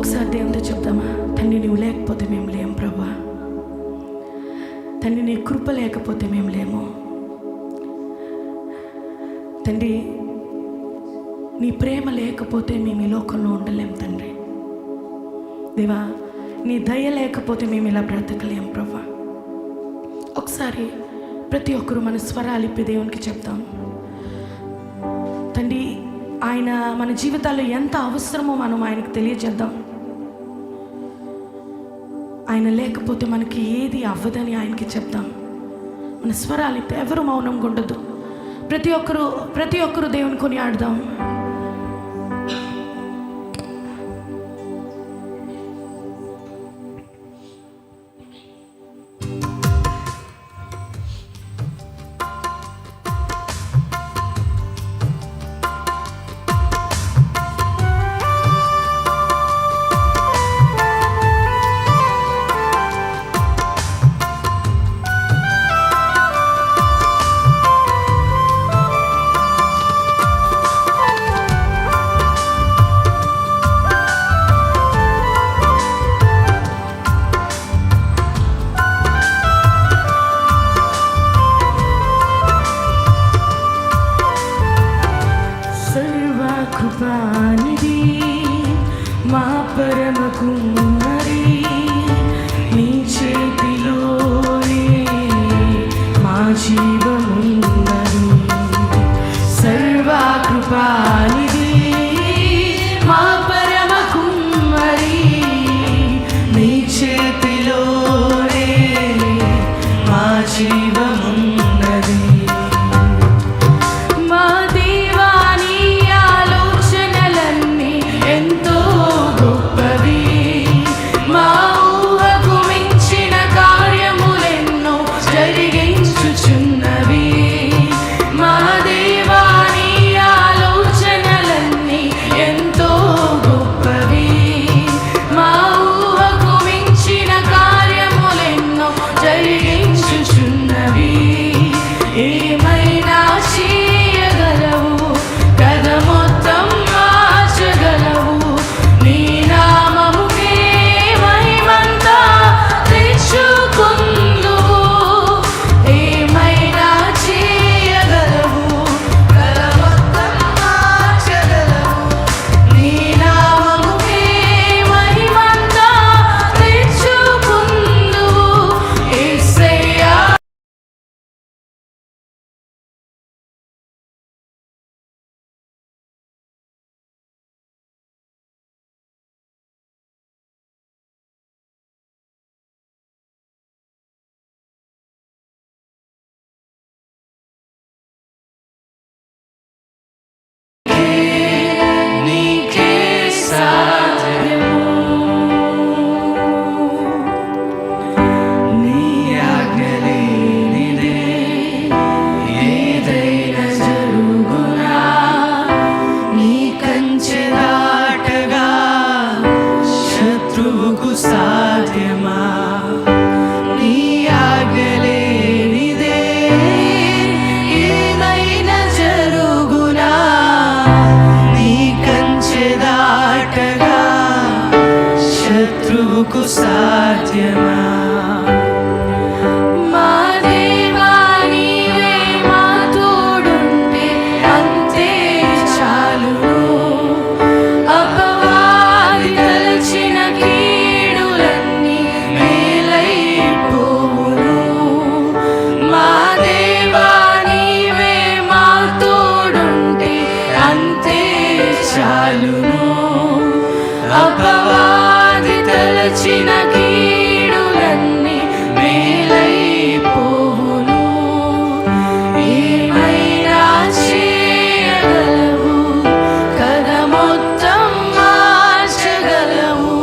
ఒకసారి దేవునితో చెప్దామా? తండ్రి, నువ్వు లేకపోతే మేము లేము ప్రభా. తండ్రి, నీ కృప లేకపోతే మేము లేము తండ్రి. నీ ప్రేమ లేకపోతే మేము ఈ లోకంలో ఉండలేం తండ్రి. దేవా, నీ దయ లేకపోతే మేము ఇలా బ్రతకలేం ప్రభా. ఒకసారి ప్రతి ఒక్కరూ మన స్వరాలు ఇప్పి దేవునికి చెప్తాం. తండ్రి, ఆయన మన జీవితాల్లో ఎంత అవసరమో మనం ఆయనకు తెలియజేద్దాం. ఆయన లేకపోతే మనకి ఏది అవ్వదని ఆయనకి చెప్దాం. మన స్వరాలు ఇప్పి ఎవరు మౌనంగా ఉండదు. ప్రతి ఒక్కరూ దేవుని కొని ఆడదాం. కృపానిధి మా పరమ కుమారి, నీ చేతిలోనే మా జీవమున్నది. సర్వ కృపానిధి మా పరమ కుమారి, నీ చేతిలోనే మా జీవమున్నది. సాధ్యమా నీ ఆగలేనిదే, ఏదైనా జరుగునా నీ కంచె దాటగా శత్రువుకు సాధ్యమా? అపవాది తలచిన కీడులన్నీ మేలైపోవును. ఏమైనా చేయగలవు కదా, మొత్తం మార్చగలవు.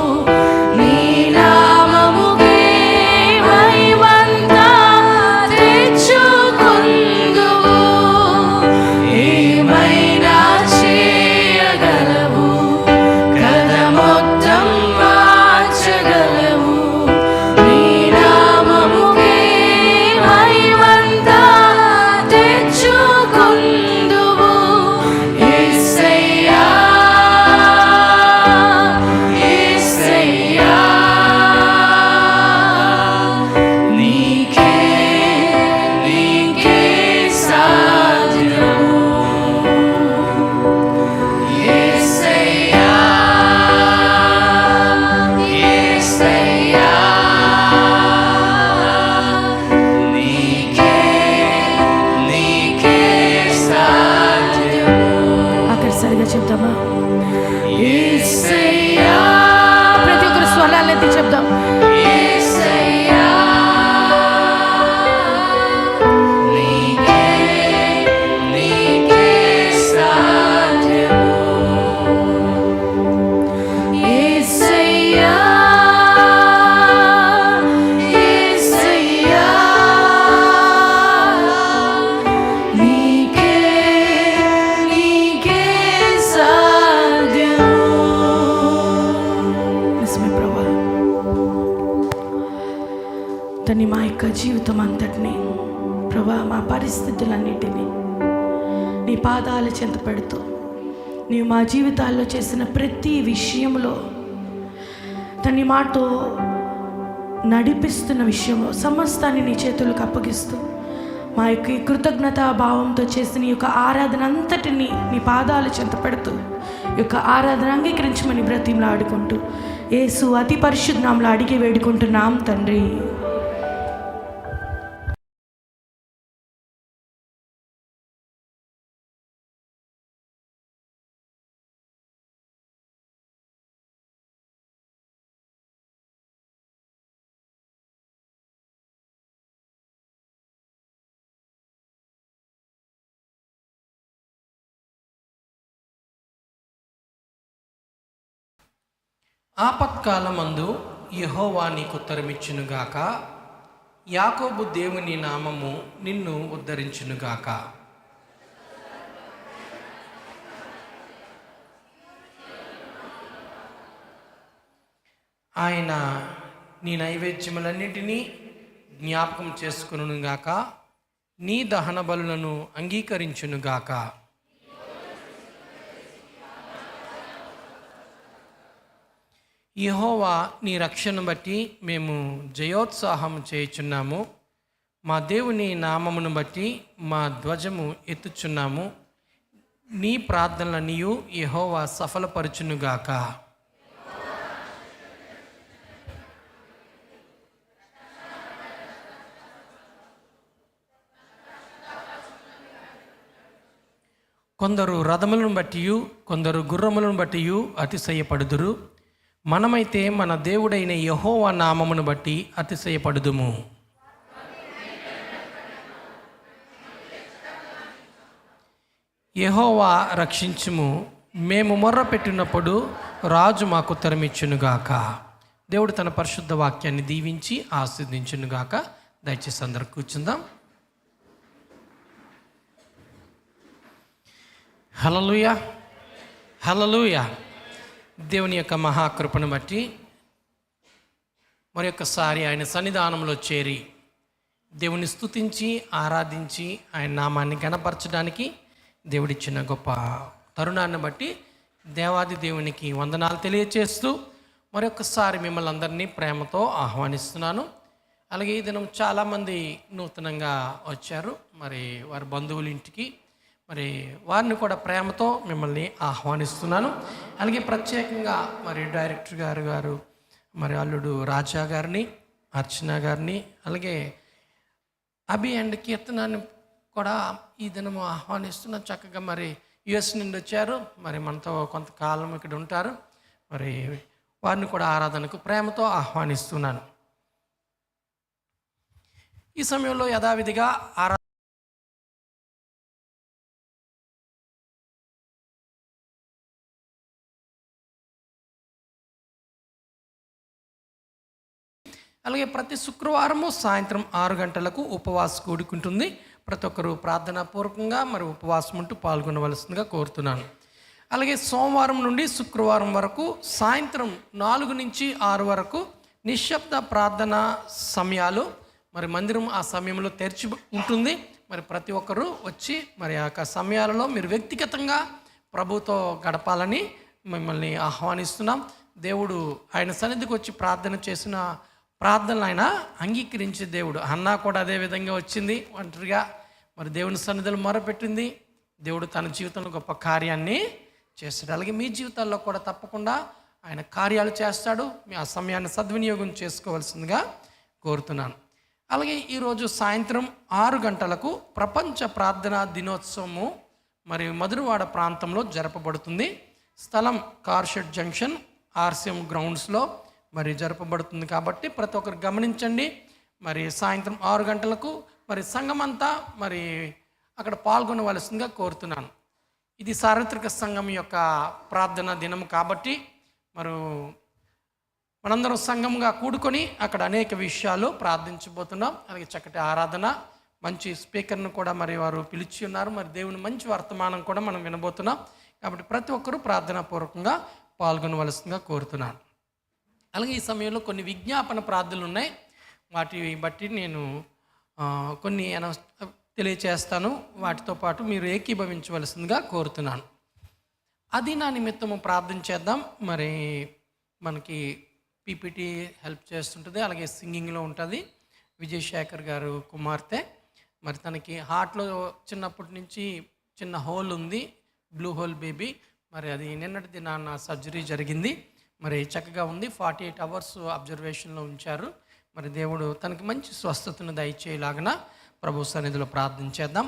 నీ నామముకే మహిమంతా తెచ్చుకుందువు. ఏమైనా చేయగలవు కదా, మొత్తం మార్చగలవు. యేసయ్యా నీకే సాధ్యము. యేసయ్యా యేసయ్యా నీకే సాధ్యము. నిజమే ప్రభువా, తని మా యొక్క జీవితం అంతటినీ ప్రభా, మా పరిస్థితులన్నిటినీ నీ పాదాల చెంత పెడుతూ నీవు మా జీవితాల్లో చేసిన ప్రతి విషయంలో తని మాతో నడిపిస్తున్న విషయంలో సమస్తాన్ని నీ చేతులకు అప్పగిస్తూ మా యొక్క ఈ కృతజ్ఞతా భావంతో చేసిన ఈ యొక్క ఆరాధన అంతటిని నీ పాదాల చెంత పెడుతూ ఈ యొక్క ఆరాధన అంగీకరించమని బ్రతిమలాడుకుంటూ యేసు అతి పరిశుద్ధ నామములో అడిగి వేడుకుంటున్నాం తండ్రి. ఆపత్కాలమందు యెహోవా నీకు ఉత్తరమిచ్చునుగాక, యాకోబు దేవుని నామము నిన్ను ఉద్ధరించునుగాక. ఆయన నీ నైవేద్యములన్నింటినీ జ్ఞాపకం చేసుకొనుగాక, నీ దహన బలులను అంగీకరించునుగాక. యెహోవా నీ రక్షణను బట్టి మేము జయోత్సాహం చేయుచున్నాము. మా దేవుని నామమును బట్టి మా ధ్వజము ఎత్తుచున్నాము. నీ ప్రార్థనలనియు యెహోవా సఫలపరచునుగాక. కొందరు రథములను బట్టియు కొందరు గుర్రములను బట్టియు అతిశయపడుదురు. మనమైతే మన దేవుడైన యెహోవా నామమును బట్టి అతిశయపడుదుము. యెహోవా రక్షించుము, మేము మొర్ర పెట్టినప్పుడు రాజు మాకు ఉత్తరమిచ్చునుగాక. దేవుడు తన పరిశుద్ధ వాక్యాన్ని దీవించి ఆశీర్వదించునుగాక. దయచేసి అందరూ కూర్చుందాం. హల్లెలూయా, హల్లెలూయా. దేవుని యొక్క మహాకృపను బట్టి మరి ఒక్కసారి ఆయన సన్నిధానంలో చేరి దేవుని స్తుతించి ఆరాధించి ఆయన నామాన్ని గణపరచడానికి దేవుడిచ్చిన గొప్ప తరుణాన్ని బట్టి దేవాది దేవునికి వందనాలు తెలియచేస్తూ మరొకసారి మిమ్మల్ని అందరినీ ప్రేమతో ఆహ్వానిస్తున్నాను. అలాగే ఈ దినం చాలామంది నూతనంగా వచ్చారు, మరి వారి బంధువుల ఇంటికి, మరి వారిని కూడా ప్రేమతో మిమ్మల్ని ఆహ్వానిస్తున్నాను. అలాగే ప్రత్యేకంగా మరి డైరెక్టర్ గారు మరి అల్లుడు రాజా గారిని, అర్చన గారిని, అలాగే అభి అండ్ కీర్తనాన్ని కూడా ఈ దినము ఆహ్వానిస్తున్న. చక్కగా మరి యుఎస్ నుండి వచ్చారు, మరి మనతో కొంతకాలం ఇక్కడ ఉంటారు. మరి వారిని కూడా ఆరాధనకు ప్రేమతో ఆహ్వానిస్తున్నాను. ఈ సమయంలో యథావిధిగా అలాగే ప్రతి శుక్రవారము సాయంత్రం 6 గంటలకు ఉపవాస కూడుకుంటుంది. ప్రతి ఒక్కరూ ప్రార్థనాపూర్వకంగా మరి ఉపవాసం ఉంటూ పాల్గొనవలసిందిగా కోరుతున్నాను. అలాగే సోమవారం నుండి శుక్రవారం వరకు సాయంత్రం 4 నుంచి 6 వరకు నిశ్శబ్ద ప్రార్థన సమయాలు, మరి మందిరం ఆ సమయంలో తెరిచి ఉంటుంది. మరి ప్రతి ఒక్కరూ వచ్చి మరి ఆ సమయాలలో మీరు వ్యక్తిగతంగా ప్రభుతో గడపాలని మిమ్మల్ని ఆహ్వానిస్తున్నాం. దేవుడు ఆయన సన్నిధికి వచ్చి ప్రార్థన చేసిన ప్రార్థనలు ఆయన అంగీకరించే దేవుడు. హన్నా కూడా అదే విధంగా వచ్చింది, ఒంటరిగా మరి దేవుని సన్నిధిలో మొరపెట్టింది. దేవుడు తన జీవితంలో గొప్ప కార్యాన్ని చేస్తాడు. అలాగే మీ జీవితాల్లో కూడా తప్పకుండా ఆయన కార్యాలు చేస్తాడు. మీ ఆ సమయాన్ని సద్వినియోగం చేసుకోవాల్సిందిగా కోరుతున్నాను. అలాగే ఈరోజు సాయంత్రం 6 గంటలకు ప్రపంచ ప్రార్థనా దినోత్సవము మరి మధురవాడ ప్రాంతంలో జరపబడుతుంది. స్థలం కార్షెడ్ జంక్షన్ ఆర్సిఎం గ్రౌండ్స్లో మరి జరపబడుతుంది కాబట్టి ప్రతి ఒక్కరు గమనించండి. మరి సాయంత్రం 6 గంటలకు మరి సంఘమంతా మరి అక్కడ పాల్గొనవలసిందిగా కోరుతున్నాను. ఇది సార్వత్రిక సంఘం యొక్క ప్రార్థన దినం కాబట్టి మరి మనందరం సంఘంగా కూడుకొని అక్కడ అనేక విషయాలు ప్రార్థించబోతున్నాం. అలాగే చక్కటి ఆరాధన, మంచి స్పీకర్ను కూడా మరి వారు పిలిచి ఉన్నారు. మరి దేవుని మంచి వర్తమానం కూడా మనం వినబోతున్నాం కాబట్టి ప్రతి ఒక్కరూ ప్రార్థనాపూర్వకంగా పాల్గొనవలసిందిగా కోరుతున్నాను. అలాగే ఈ సమయంలో కొన్ని విజ్ఞాపన ప్రార్థనలు ఉన్నాయి. వాటి బట్టి నేను కొన్ని తెలియచేస్తాను. వాటితో పాటు మీరు ఏకీభవించవలసిందిగా కోరుతున్నాను. అది నా నిమిత్తము ప్రార్థన చేద్దాం. మరి మనకి పీపీటీ హెల్ప్ చేస్తుంటుంది, అలాగే సింగింగ్లో ఉంటుంది. విజయశేఖర్ గారు కుమార్తె, మరి తనకి హార్ట్లో చిన్నప్పటి నుంచి చిన్న హోల్ ఉంది, బ్లూ హోల్ బేబీ. మరి అది నిన్నటి దినాన సర్జరీ జరిగింది. మరి చక్కగా ఉంది. 48 అవర్స్ అబ్జర్వేషన్లో ఉంచారు. మరి దేవుడు తనకి మంచి స్వస్థతను దయచేయలాగన ప్రభు సన్నిధిలో ప్రార్థన చేద్దాం.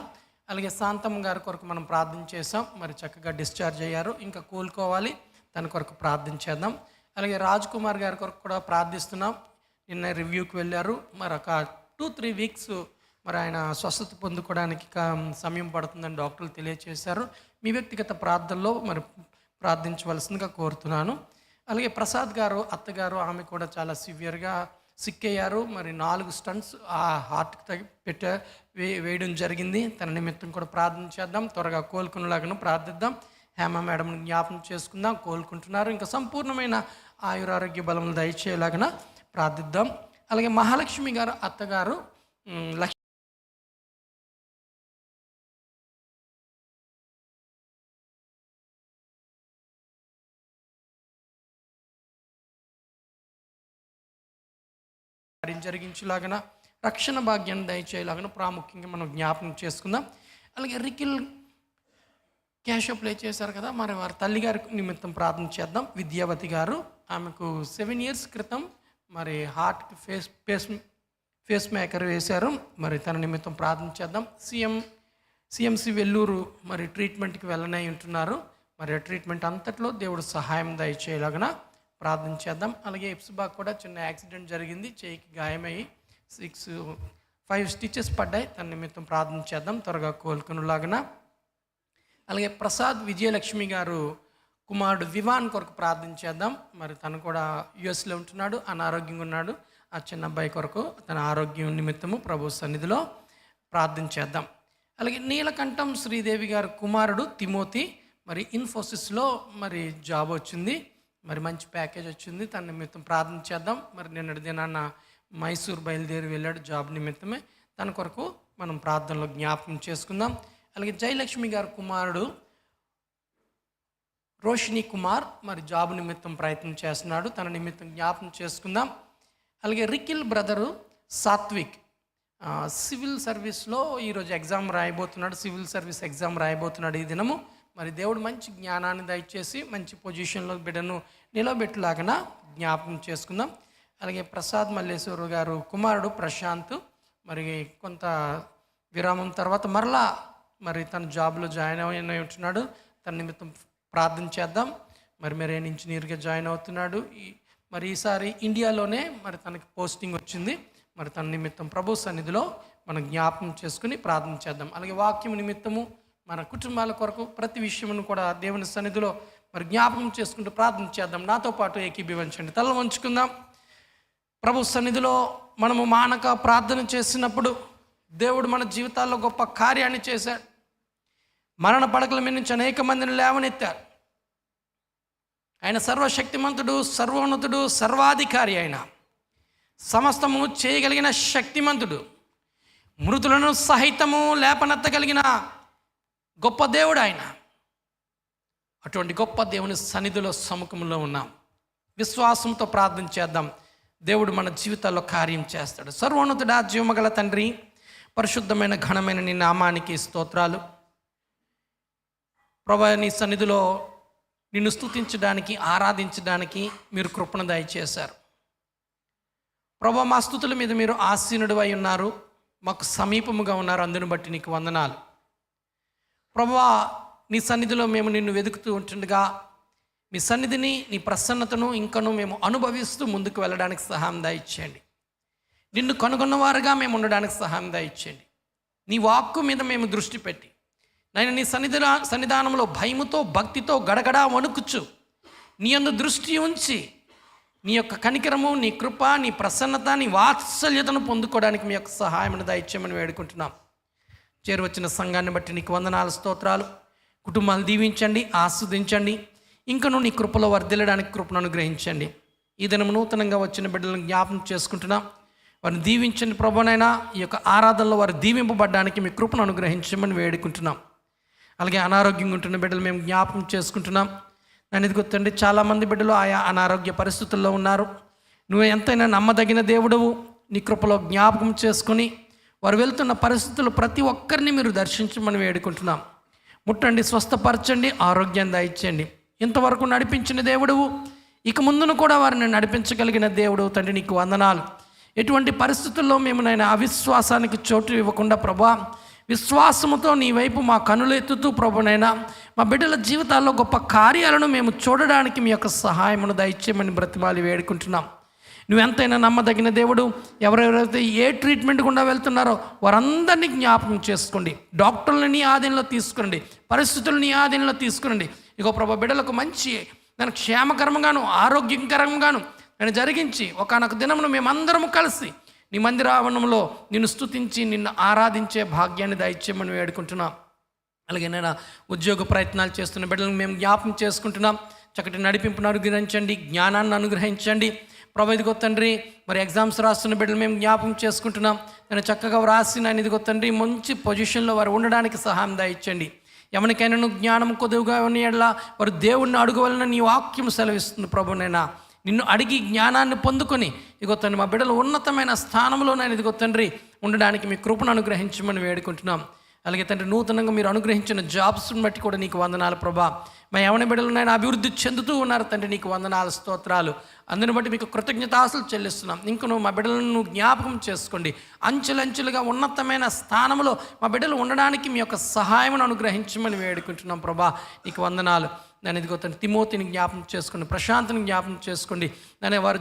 అలాగే శాంతమ్మ గారి కొరకు మనం ప్రార్థన చేసాం. మరి చక్కగా డిశ్చార్జ్ అయ్యారు, ఇంకా కోలుకోవాలి, తన కొరకు ప్రార్థన చేద్దాం. అలాగే రాజ్ కుమార్ గారి కొరకు కూడా ప్రార్థిస్తున్నాం. నిన్న రివ్యూకి వెళ్ళారు. మరి ఒక 2-3 వీక్స్ మరి ఆయన స్వస్థత పొందుకోవడానికి సమయం పడుతుందని డాక్టర్లు తెలియజేశారు. మీ వ్యక్తిగత ప్రార్థనలో మరి ప్రార్థించవలసిందిగా కోరుతున్నాను. అలాగే ప్రసాద్ గారు అత్తగారు, ఆమె కూడా చాలా సివియర్గా సిక్ అయ్యారు. మరి 4 స్టంట్స్ ఆ హార్ట్కి వేయడం జరిగింది. తన నిమిత్తం కూడా ప్రార్థన చేద్దాం. త్వరగా కోలుకునేలాగా ప్రార్థిద్దాం. హేమ మేడంని జ్ఞాపకం చేసుకుందాం, కోలుకుంటున్నారు. ఇంకా సంపూర్ణమైన ఆయురారోగ్య బలములు దయచేయలాగా ప్రార్థిద్దాం. అలాగే మహాలక్ష్మి గారు అత్తగారు జరిగించేలాగా రక్షణ భాగ్యాన్ని దయచేయలాగా ప్రాముఖ్యంగా మనం జ్ఞాపకం చేసుకుందాం. అలాగే రికిల్ క్యాష్ ప్లే చేశారు కదా, మరి వారి తల్లిగారి నిమిత్తం ప్రార్థన చేద్దాం. విద్యావతి గారు, ఆమెకు 7 years క్రితం మరి హార్ట్కి ఫేస్ మేకర్ వేశారు. మరి తన నిమిత్తం ప్రార్థన చేద్దాం. సిఎంసి వెల్లూరు మరి ట్రీట్మెంట్కి వెళ్ళనై ఉంటున్నారు. మరి ట్రీట్మెంట్ అంతట్లో దేవుడు సహాయం దయచేయలాగా ప్రార్థన చేద్దాం. అలాగే ఎప్సిబాగ్ కూడా చిన్న యాక్సిడెంట్ జరిగింది, చేయికి గాయమయ్యి 5 స్టిచెస్ పడ్డాయి. తన నిమిత్తం ప్రార్థన చేద్దాం, త్వరగా కోలుకునేలాగా. అలాగే ప్రసాద్ విజయలక్ష్మి గారు కుమారుడు వివాన్ కొరకు ప్రార్థన చేద్దాం. మరి తను కూడా యుఎస్లో ఉంటున్నాడు, అనారోగ్యంగా ఉన్నాడు. ఆ చిన్న అబ్బాయి కొరకు తన ఆరోగ్యం నిమిత్తము ప్రభు సన్నిధిలో ప్రార్థన చేద్దాం. అలాగే నీలకంఠం శ్రీదేవి గారు కుమారుడు తిమోతి, మరి ఇన్ఫోసిస్లో మరి జాబ్ వచ్చింది, మరి మంచి ప్యాకేజ్ వచ్చింది. తన నిమిత్తం ప్రార్థన చేద్దాం. మరి నిన్నటి దినాన్న మైసూర్ బయలుదేరి వెళ్ళాడు జాబ్ నిమిత్తమే. తన కొరకు మనం ప్రార్థనలో జ్ఞాపకం చేసుకుందాం. అలాగే జయలక్ష్మి గారి కుమారుడు రోషిని కుమార్ మరి జాబ్ నిమిత్తం ప్రయత్నం చేస్తున్నాడు, తన నిమిత్తం జ్ఞాపకం చేసుకుందాం. అలాగే రికిల్ బ్రదరు సాత్విక్ సివిల్ సర్వీస్లో ఈరోజు ఎగ్జామ్ రాయబోతున్నాడు, సివిల్ సర్వీస్ ఎగ్జామ్ రాయబోతున్నాడు ఈ దినము. మరి దేవుడు మంచి జ్ఞానాన్ని దయచేసి మంచి పొజిషన్లో బిడ్డను నిలబెట్టలాగా జ్ఞాపకం చేసుకుందాం. అలాగే ప్రసాద్ మల్లేశ్వర గారు కుమారుడు ప్రశాంత్, మరి కొంత విరామం తర్వాత మరలా మరి తన జాబ్లో జాయిన్ అయి ఉంటున్నాడు. తన నిమిత్తం ప్రార్థన చేద్దాం. మరి మెరైన్ ఇంజనీర్గా జాయిన్ అవుతున్నాడు. మరి ఈసారి ఇండియాలోనే మరి తనకి పోస్టింగ్ వచ్చింది. మరి తన నిమిత్తం ప్రభు సన్నిధిలో మనం జ్ఞాపకం చేసుకుని ప్రార్థన చేద్దాం. అలాగే వాక్యం నిమిత్తము మన కుటుంబాల కొరకు ప్రతి విషయమును కూడా దేవుని సన్నిధిలో మరి జ్ఞాపకం చేసుకుంటూ ప్రార్థన చేద్దాం. నాతో పాటు ఏకీభవించండి, తల వంచుకుందాం. ప్రభు సన్నిధిలో మనము మానక ప్రార్థన చేసినప్పుడు దేవుడు మన జీవితాల్లో గొప్ప కార్యాన్ని చేశాడు. మరణ పడకల మీద నుంచి అనేక మందిని లేవనెత్తారు. ఆయన సర్వశక్తిమంతుడు, సర్వోన్నతుడు, సర్వాధికారి, అయిన సమస్తము చేయగలిగిన శక్తిమంతుడు, మృతులను సహితము లేపనెత్తగలిగిన గొప్ప దేవుడు ఆయన. అటువంటి గొప్ప దేవుని సన్నిధిలో సముఖంలో ఉన్నాం. విశ్వాసంతో ప్రార్థన చేద్దాం. దేవుడు మన జీవితాల్లో కార్యం చేస్తాడు. సర్వోన్నతుడా, జీవమగల తండ్రి, పరిశుద్ధమైన ఘనమైన నీ నామానికి స్తోత్రాలు. ప్రభువా, నీ సన్నిధిలో నిన్ను స్తుతించడానికి, ఆరాధించడానికి మీరు కృపను దయచేశారు. ప్రభువా, మా స్తుతుల మీద మీరు ఆసీనుడు అయి ఉన్నారు, మాకు సమీపముగా ఉన్నారు. అందుని బట్టి నీకు వందనాలు. ప్రభువా, నీ సన్నిధిలో మేము నిన్ను వెతుకుతూ ఉంటుండగా మీ సన్నిధిని, నీ ప్రసన్నతను ఇంకను మేము అనుభవిస్తూ ముందుకు వెళ్ళడానికి సహాయం దయచేయండి. నిన్ను కనుగొన్నవారుగా మేము ఉండడానికి సహాయం దయచేయండి. నీ వాక్కు మీద మేము దృష్టి పెట్టి నాయన నీ సన్నిధానంలో భయముతో భక్తితో గడగడా వణుకుచు నీ యందు దృష్టి ఉంచి నీ యొక్క కనికరము, నీ కృప, నీ ప్రసన్నత, నీ వాత్సల్యతను పొందుకోవడానికి మీ యొక్క సహాయమును దయచేయమని వేడుకుంటున్నాం. చేరువచ్చిన సంఘాన్ని బట్టి నీకు వందనాలు, స్తోత్రాలు. కుటుంబాలు దీవించండి, ఆస్వాదించండి. ఇంకను నీ కృపలో వర్ధిల్లడానికి కృపను అనుగ్రహించండి. ఈ దినం నూతనంగా వచ్చిన బిడ్డలను జ్ఞాపకం చేసుకుంటున్నాం. వారిని దీవించండి ప్రభువైనా. ఈ యొక్క ఆరాధనలో వారు దీవింపబడడానికి మీ కృపను అనుగ్రహించమని వేడుకుంటున్నాం. అలాగే అనారోగ్యంగా ఉంటున్న బిడ్డలు మేము జ్ఞాపకం చేసుకుంటున్నాం. నన్ను ఇది గుర్తండి, చాలామంది బిడ్డలు ఆయా అనారోగ్య పరిస్థితుల్లో ఉన్నారు. నువ్వు ఎంతైనా నమ్మదగిన దేవుడవు. నీ కృపలో జ్ఞాపకం చేసుకుని వారు వెళ్తున్న పరిస్థితులు ప్రతి ఒక్కరిని మీరు దర్శించమని వేడుకుంటున్నాం. ముట్టండి, స్వస్థపరచండి, ఆరోగ్యాన్ని దయచేయండి. ఇంతవరకు నడిపించిన దేవుడువు, ఇక ముందును కూడా వారిని నడిపించగలిగిన దేవుడు తండ్రి, నీకు వందనాలు. ఎటువంటి పరిస్థితుల్లో మేము నాయన అవిశ్వాసానికి చోటు ఇవ్వకుండా ప్రభా, విశ్వాసముతో నీ వైపు మా కనులు ఎత్తుతూ ప్రభునైనా మా బిడ్డల జీవితాల్లో గొప్ప కార్యాలను మేము చూడడానికి మీ యొక్క సహాయమును దయచేయమని బ్రతిమాలి వేడుకుంటున్నాం. నువ్వెంతైనా నమ్మదగిన దేవుడు. ఎవరెవరైతే ఏ ట్రీట్మెంట్ గుండా వెళ్తున్నారో వారందరినీ జ్ఞాపకం చేసుకోండి. డాక్టర్లని నీ ఆధీనంలో తీసుకురండి, పరిస్థితులను నీ ఆధీనంలో తీసుకురండి. ఇగో ప్రభా, బిడ్డలకు మంచి దానికి క్షేమకరంగాను ఆరోగ్యకరంగాను నేను జరిగించి ఒకనొక దినమును మేమందరము కలిసి నీ మందిర ఆవరణంలో నిన్ను స్తుతించి నిన్ను ఆరాధించే భాగ్యాన్ని దయచేయమని వేడుకుంటున్నాం. అలాగే నేను ఉద్యోగ ప్రయత్నాలు చేస్తున్న బిడ్డలను మేము జ్ఞాపకం చేసుకుంటున్నాం. చక్కటి నడిపింపును అనుగ్రహించండి, జ్ఞానాన్ని అనుగ్రహించండి ప్రభు. ఇదిగో తండ్రి, మరి ఎగ్జామ్స్ రాస్తున్న బిడ్డలు మేము జ్ఞాపకం చేసుకుంటున్నాం. నేను చక్కగా వ్రాసి నేను ఇదిగో తండ్రి మంచి పొజిషన్లో వారు ఉండడానికి సహాయం దయచండి. ఎవరికైనా నువ్వు జ్ఞానం కొద్దుగా ఉన్న ఎడల వారు దేవుణ్ణి అడుగువలన నీ వాక్యం సెలవిస్తుంది ప్రభు. నైనా నిన్ను అడిగి జ్ఞానాన్ని పొందుకొని ఇదిగో తండ్రి మా బిడ్డలు ఉన్నతమైన స్థానంలో నేను ఇదిగో తండ్రి ఉండడానికి మీ కృపను అనుగ్రహించమని వేడుకుంటున్నాం. అలాగే తండ్రి, నూతనంగా మీరు అనుగ్రహించిన జాబ్స్ని బట్టి కూడా నీకు వందనాలు ప్రభా. మా యవన బిడ్డలు నేను అభివృద్ధి చెందుతూ ఉన్నారు తండ్రి, నీకు వందనాలు, స్తోత్రాలు. అందుని బట్టి మీకు కృతజ్ఞతాస్తులు చెల్లిస్తున్నాం. ఇంక నువ్వు మా బిడ్డలను నువ్వు జ్ఞాపకం చేసుకోండి. అంచెలంచెలుగా ఉన్నతమైన స్థానంలో మా బిడ్డలు ఉండడానికి మీ యొక్క సహాయమును అనుగ్రహించమని వేడుకుంటున్నాం ప్రభా. నీకు వందనాలు. నేను ఇదిగో తను తిమోతిని జ్ఞాపకం చేసుకోండి, ప్రశాంత్ని జ్ఞాపకం చేసుకోండి. నేను వారి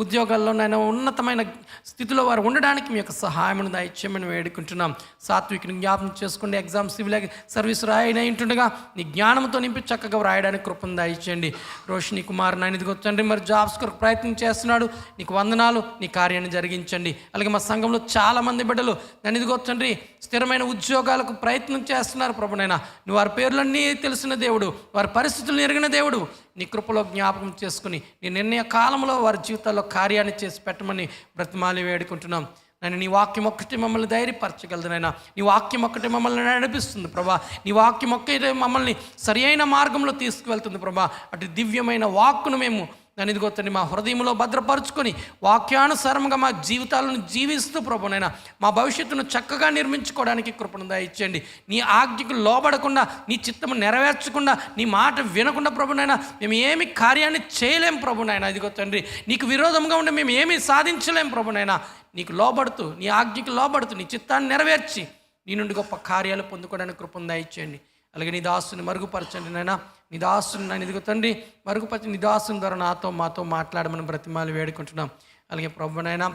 ఉద్యోగాల్లో నేను ఉన్నతమైన స్థితిలో వారు ఉండడానికి మీ యొక్క సహాయమును దయచేయమని వేడుకుంటున్నాం. సాత్వికని జ్ఞాపకం చేసుకోండి. ఎగ్జామ్ సివిల్ సర్వీస్ రాయనైంటుండగా నీ జ్ఞానంతో నింపి చక్కగా వ్రాయడానికి కృపను దయచేయండి. రోషిని కుమార్ నేను ఇదిగో తండ్రి మరి జాబ్స్ కొరకు ప్రయత్నం చేస్తున్నాడు, నీకు వందనాలు. నీ కార్యాన్ని జరిగించండి. అలాగే మా సంఘంలో చాలామంది బిడ్డలు నేను ఇదిగో తండ్రి స్థిరమైన ఉద్యోగాలకు ప్రయత్నం చేస్తున్నారు ప్రభునైనా. నువ్వు వారి పేర్లన్నీ తెలిసిన దేవుడు, వారి పరిస్థితులను ఎరిగిన దేవుడు. నీ కృపలో జ్ఞాపకం చేసుకుని నీ నిర్ణయ కాలంలో వారి జీవితాల్లో కార్యాన్ని చేసి పెట్టమని బ్రతిమాలి వేడుకుంటున్నాం. నేను నీ వాక్యం ఒక్కటి మమ్మల్ని ధైర్యపరచగలదు నైనా. నీ వాక్యం ఒక్కటి మమ్మల్ని నడిపిస్తుంది ప్రభా. నీ వాక్యం ఒక్కటే మమ్మల్ని సరి అయిన మార్గంలో తీసుకువెళ్తుంది ప్రభా. అటు దివ్యమైన వాక్కును మేము నేను ఇదిగో తండ్రి మా హృదయంలో భద్రపరుచుకొని వాక్యానుసారంగా మా జీవితాలను జీవిస్తూ ప్రభునైనా మా భవిష్యత్తును చక్కగా నిర్మించుకోవడానికి కృపను దయచేయండి. నీ ఆజ్ఞకు లోబడకుండా, నీ చిత్తము నెరవేర్చకుండా, నీ మాట వినకుండా ప్రభునైనా మేము ఏమి కార్యాన్ని చేయలేం ప్రభునైనా. ఇదిగో తండ్రి, నీకు విరోధంగా ఉండి మేము ఏమీ సాధించలేం ప్రభునైనా. నీకు లోబడుతూ, నీ ఆజ్ఞకు లోబడుతూ, నీ చిత్తాన్ని నెరవేర్చి నీ నుండి గొప్ప కార్యాలు పొందుకోవడానికి కృపను దయచేయండి. అలాగే నీ దాసుని మరుగుపరచండి నైనా. నీ దాసుని నన్ను ఇదిగో తండ్రి మరుగుపరిచి నీ దాసుని ద్వారా మాతో మాట్లాడమని బ్రతిమాలి వేడుకుంటున్నాం. అలాగే ప్రభునైనా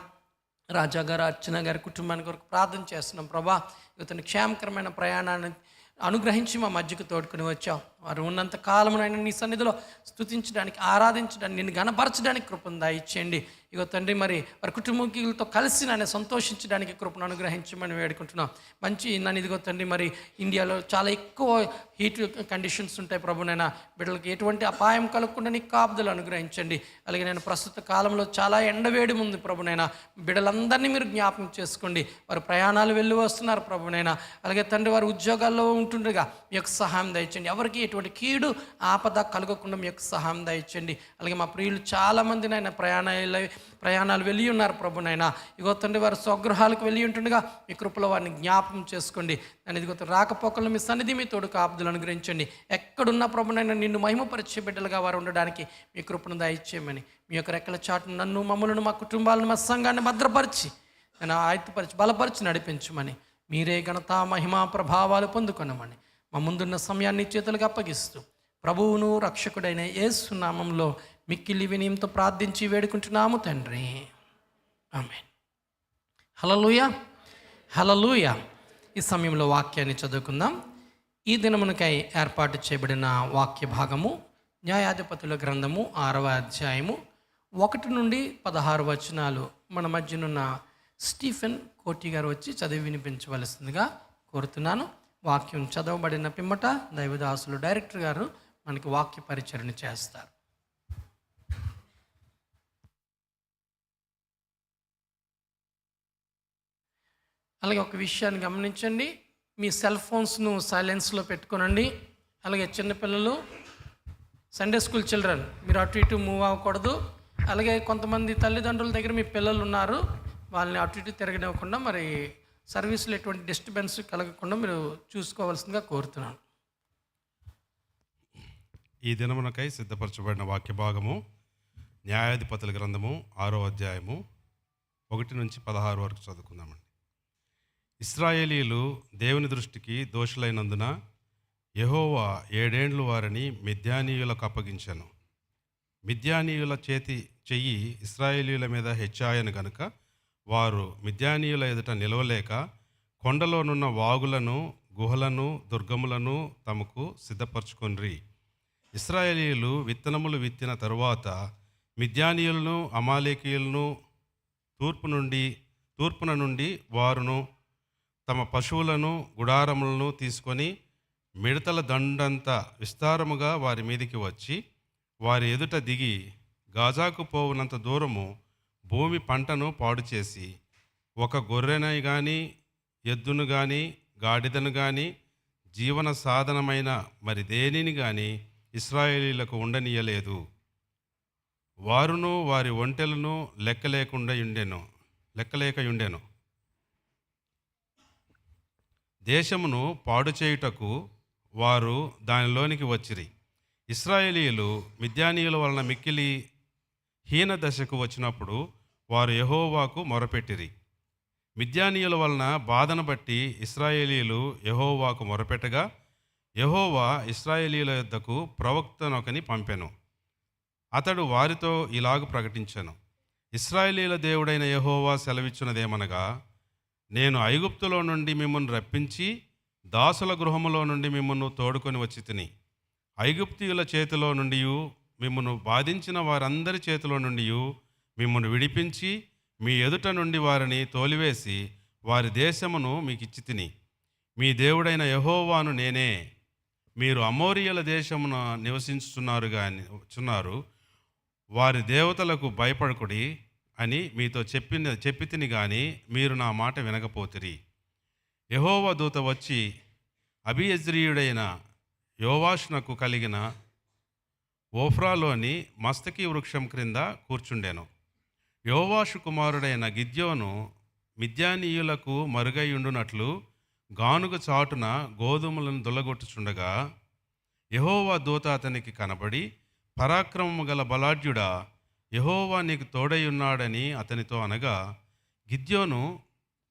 రాజా గారు, అర్చన గారి కుటుంబానికి కొరకు ప్రార్థన చేస్తున్నాం ప్రభా. ఇతని క్షేమకరమైన ప్రయాణాన్ని అనుగ్రహించి మా మధ్యకు తోడుకుని వచ్చావు. వారు ఉన్నంత కాలమునైనా నీ సన్నిధిలో స్తుతించడానికి, ఆరాధించడానికి, నిన్ను గణపరచడానికి కృపను దయచేయండి. ఇగో తండ్రి మరి వారి కుటుంబీకులతో కలిసి నన్ను సంతోషించడానికి కృపను అనుగ్రహించమని వేడుకుంటున్నాం. మంచి నన్ను ఇదిగో తండ్రి మరి ఇండియాలో చాలా ఎక్కువ హీట్ కండిషన్స్ ఉంటాయి ప్రభునైనా. బిడ్డలకి ఎటువంటి అపాయం కలగకుండా నీకు కాపుదలు అనుగ్రహించండి. అలాగే నేను ప్రస్తుత కాలంలో చాలా ఎండవేడి ఉంది ప్రభునైనా. బిడ్డలందరినీ మీరు జ్ఞాపకం చేసుకోండి. వారు ప్రయాణాలు వెళ్ళి వస్తున్నారు ప్రభునైనా. అలాగే తండ్రి వారు ఉద్యోగాల్లో ఉంటుండగా మీ యొక్క సహాయం దయచేయండి. ఎవరికి ఎటువంటి కీడు ఆపద కలగకుండా మీ యొక్క సహాయం దయచేయండి. అలాగే మా ప్రియులు చాలామంది నాయన ప్రయాణాలు వెళ్ళి ఉన్నారు ప్రభునైనా. ఇగో తండ్రి వారు స్వగృహాలకు వెళ్ళి ఉంటుండగా మీ కృపలో వారిని జ్ఞాపకం చేసుకోండి. నేను ఇదిగో రాకపోకలను మీ సన్నిధి మీ తోడు కాపుదలు అనుగ్రహించండి. ఎక్కడున్న ప్రభునైనా నిన్ను మహిమపరిచే బిడ్డలుగా వారు ఉండడానికి మీ కృపను దయచేయమని మీ యొక్క రెక్కల చాటును నన్ను, మమ్మలను, మా కుటుంబాలను, మా సంఘాన్ని భద్రపరిచి నేను ఆయుధపరిచి బలపరిచి నడిపించమని మీరే ఘనత, మహిమ, ప్రభావాలు పొందుకొనమని మా ముందున్న సమయాన్ని చేతులకు అప్పగిస్తూ ప్రభువును రక్షకుడైన యేసు నామంలో మిక్కిలి వినయంతో ప్రార్థించి వేడుకుంటున్నాము తండ్రి, ఆమేన్. హల్లెలూయా, హల్లెలూయా. ఈ సమయంలో వాక్యాన్ని చదువుకుందాం. ఈ దినమునకై ఏర్పాటు చేయబడిన వాక్య భాగము న్యాయాధిపతుల గ్రంథము 6వ అధ్యాయము 1 నుండి 16 వచనాలు. మన మధ్యనున్న స్టీఫెన్ కోటి గారు వచ్చి చదివి వినిపించవలసిందిగా కోరుతున్నాను. వాక్యం చదవబడిన పిమ్మట దైవదాసులు డైరెక్టర్ గారు మనకి వాక్య పరిచరణ చేస్తారు. అలాగే ఒక విషయాన్ని గమనించండి, మీ సెల్ ఫోన్స్ను సైలెన్స్లో పెట్టుకోనండి. అలాగే చిన్నపిల్లలు, సండే స్కూల్ చిల్డ్రన్, మీరు అటు ఇటు మూవ్ అవ్వకూడదు. అలాగే కొంతమంది తల్లిదండ్రుల దగ్గర మీ పిల్లలు ఉన్నారు, వాళ్ళని అటు ఇటు తిరగనివ్వకుండా, మరి సర్వీస్లో ఎటువంటి డిస్టర్బెన్స్ కలగకుండా మీరు చూసుకోవాల్సిందిగా కోరుతున్నాను. ఈ దినమునకై సిద్ధపరచబడిన వాక్య భాగము న్యాయాధిపతుల గ్రంథము 6వ అధ్యాయము 1 నుంచి 16 వరకు చదువుకుందామండి. ఇశ్రాయేలీయులు దేవుని దృష్టికి దోషులైనందున యెహోవా 7 ఏండ్లు వారిని మిద్యానీయులకు అప్పగించెను. మిద్యానీయుల చెయ్యి ఇశ్రాయేలీయుల మీద హెచ్చాయను గనుక వారు మిద్యానీయుల ఎదుట నిలవలేక కొండలోనున్న వాగులను, గుహలను, దుర్గములను తమకు సిద్ధపరచుకొనిరి. ఇశ్రాయేలీయులు విత్తనములు విత్తిన తరువాత మిద్యానీయులను, అమాలేకీయులను తూర్పున నుండి వారును తమ పశువులను, గుడారములను తీసుకొని మిడతల దండంత విస్తారముగా వారి మీదికి వచ్చి వారి ఎదుట దిగి గాజాకు పోవునంత దూరము భూమి పంటను పాడు చేసి ఒక గొర్రెను కానీ, ఎద్దును కానీ, గాడిదను కానీ, జీవన సాధనమైన మరి దేనిని కానీ ఇశ్రాయేలీయులకు ఉండనీయలేదు. వారును వారి ఒంటెలను లెక్కలేక ఉండెను. దేశమును పాడు చేయుటకు వారు దానిలోనికి వచ్చిరి. ఇశ్రాయేలీయులు మిద్యానీయుల వలన మిక్కిలి హీన దశకు వచ్చినప్పుడు వారు యెహోవాకు మొరపెట్టిరి. మిద్యానీయుల వలన బాధను బట్టి ఇశ్రాయేలీయులు యెహోవాకు మొరపెట్టగా యెహోవా ఇశ్రాయేలీయుల యొద్దకు ప్రవక్తనొకని పంపెను. అతడు వారితో ఇలాగు ప్రకటించెను: ఇశ్రాయేలీయుల దేవుడైన యెహోవా సెలవిచ్చున్నదేమనగా, నేను ఐగుప్తులో నుండి మిమ్మల్ని రప్పించి దాసుల గృహములో నుండి మిమ్మల్ని తోడుకొని వచ్చి తిని, ఐగుప్తీయుల చేతిలో నుండి మిమ్మల్ని బాధించిన వారందరి చేతిలో నుండి మిమ్మల్ని విడిపించి మీ ఎదుట నుండి వారిని తోలివేసి వారి దేశమును మీకు ఇచ్చి తిని, మీ దేవుడైన యెహోవాను నేనే. మీరు అమోరీయుల దేశమున నివసించుచున్నారు, వారి దేవతలకు భయపడకుడి అని మీతో చెప్పి తిని గాని మీరు నా మాట వినకపోతిరి. యెహోవా దూత వచ్చి అబీయెజ్రీయుడైన యోవాషునకు కలిగిన ఓఫ్రాలోని మస్తకి వృక్షం క్రింద కూర్చుండెను. యోవాషు కుమారుడైన గిద్యోను మిద్యానీయులకు మరుగైయుండునట్లు గానుగ చాటున గోధుమలను దొల్లగొట్టుచుండగా యెహోవా దూత అతనికి కనబడి, పరాక్రమము గల బలాఢ్యుడా, యెహోవా నీకు తోడై ఉన్నాడని అతనితో అనగా, గిద్యోను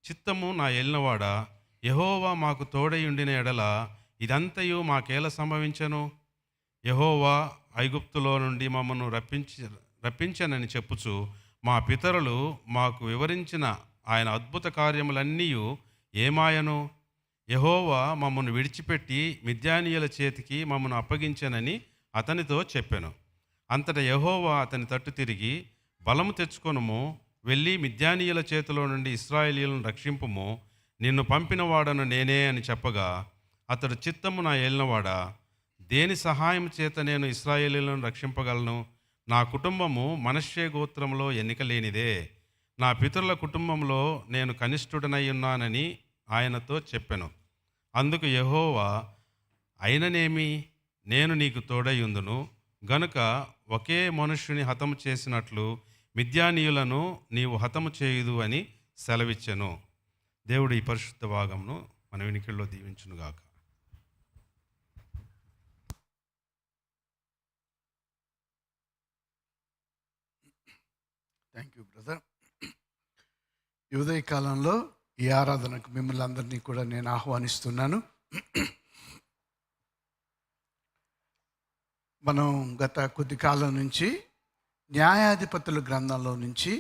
చిత్తము నా ఏలినవాడా, యెహోవా మాకు తోడై ఉండిన ఎడల ఇదంతయు మాకేలా సంభవించెను? యెహోవా ఐగుప్తులో నుండి మమ్మను రప్పించనని చెప్పుచు మా పితరులు మాకు వివరించిన ఆయన అద్భుత కార్యములన్నీ ఏమాయను? యెహోవా మమ్మను విడిచిపెట్టి మిద్యానీయుల చేతికి మమ్మను అప్పగించనని అతనితో చెప్పెను. అంతటా యెహోవా అతని తట్టు తిరిగి, బలము తెచ్చుకొనుము, వెళ్ళి మిద్యానీయుల చేతిలో నుండి ఇశ్రాయేలీయులను రక్షింపుము, నిన్ను పంపిన వాడను నేనే అని చెప్పగా, అతడు చిత్తము నా ఏలినవాడా, దేని సహాయం చేత నేను ఇశ్రాయేలీయులను రక్షింపగలను? నా కుటుంబము మనష్షే గోత్రంలో ఎన్నిక లేనిదే, నా పితరుల కుటుంబంలో నేను కనిష్ఠుడనై ఉన్నానని ఆయనతో చెప్పెను. అందుకు యెహోవా, అయిననేమి, నేను నీకు తోడైయుందును గనుక ఒకే మనుష్యుని హతము చేసినట్లు మిద్యానీయులను నీవు హతము చేయుదు అని సెలవిచ్చెను. దేవుడు ఈ పరిశుద్ధ భాగమును మన వినికిడిలో దీవించునుగాక. Thank you brother. ఈ ఉదయకాలంలో ఈ ఆరాధనకు మిమ్మల్ని అందరినీ కూడా నేను ఆహ్వానిస్తున్నాను. మనం గత కొద్ది కాలం నుంచి న్యాయాధిపతుల గ్రంథంలో నుంచి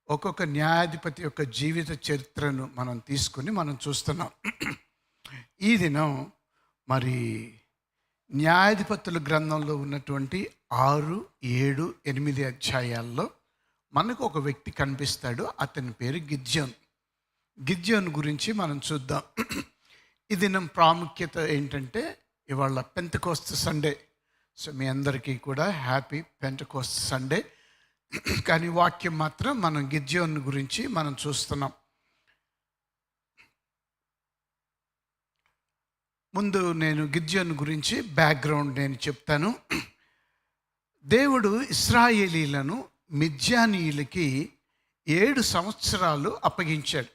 ఒక్కొక్క న్యాయాధిపతి యొక్క జీవిత చరిత్రను మనం తీసుకుని మనం చూస్తున్నాం. ఈ దినం మరి న్యాయాధిపతుల గ్రంథంలో ఉన్నటువంటి 6, 7, 8 అధ్యాయాల్లో మనకు ఒక వ్యక్తి కనిపిస్తాడు. అతని పేరు గిద్యోన్. గిద్యోన్ గురించి మనం చూద్దాం. ఈ దినం ప్రాముఖ్యత ఏంటంటే ఇవాళ పెంతెకోస్తు సండే. సో మీ అందరికీ కూడా హ్యాపీ పెంటెకోస్తు సండే. కానీ వాక్యం మాత్రం మనం గిద్యోన్ గురించి మనం చూస్తున్నాం. ముందు నేను గిద్యోన్ గురించి బ్యాక్గ్రౌండ్ నేను చెప్తాను. దేవుడు ఇశ్రాయేలీలను మిద్యానీయులకి 7 సంవత్సరాలు అప్పగించాడు.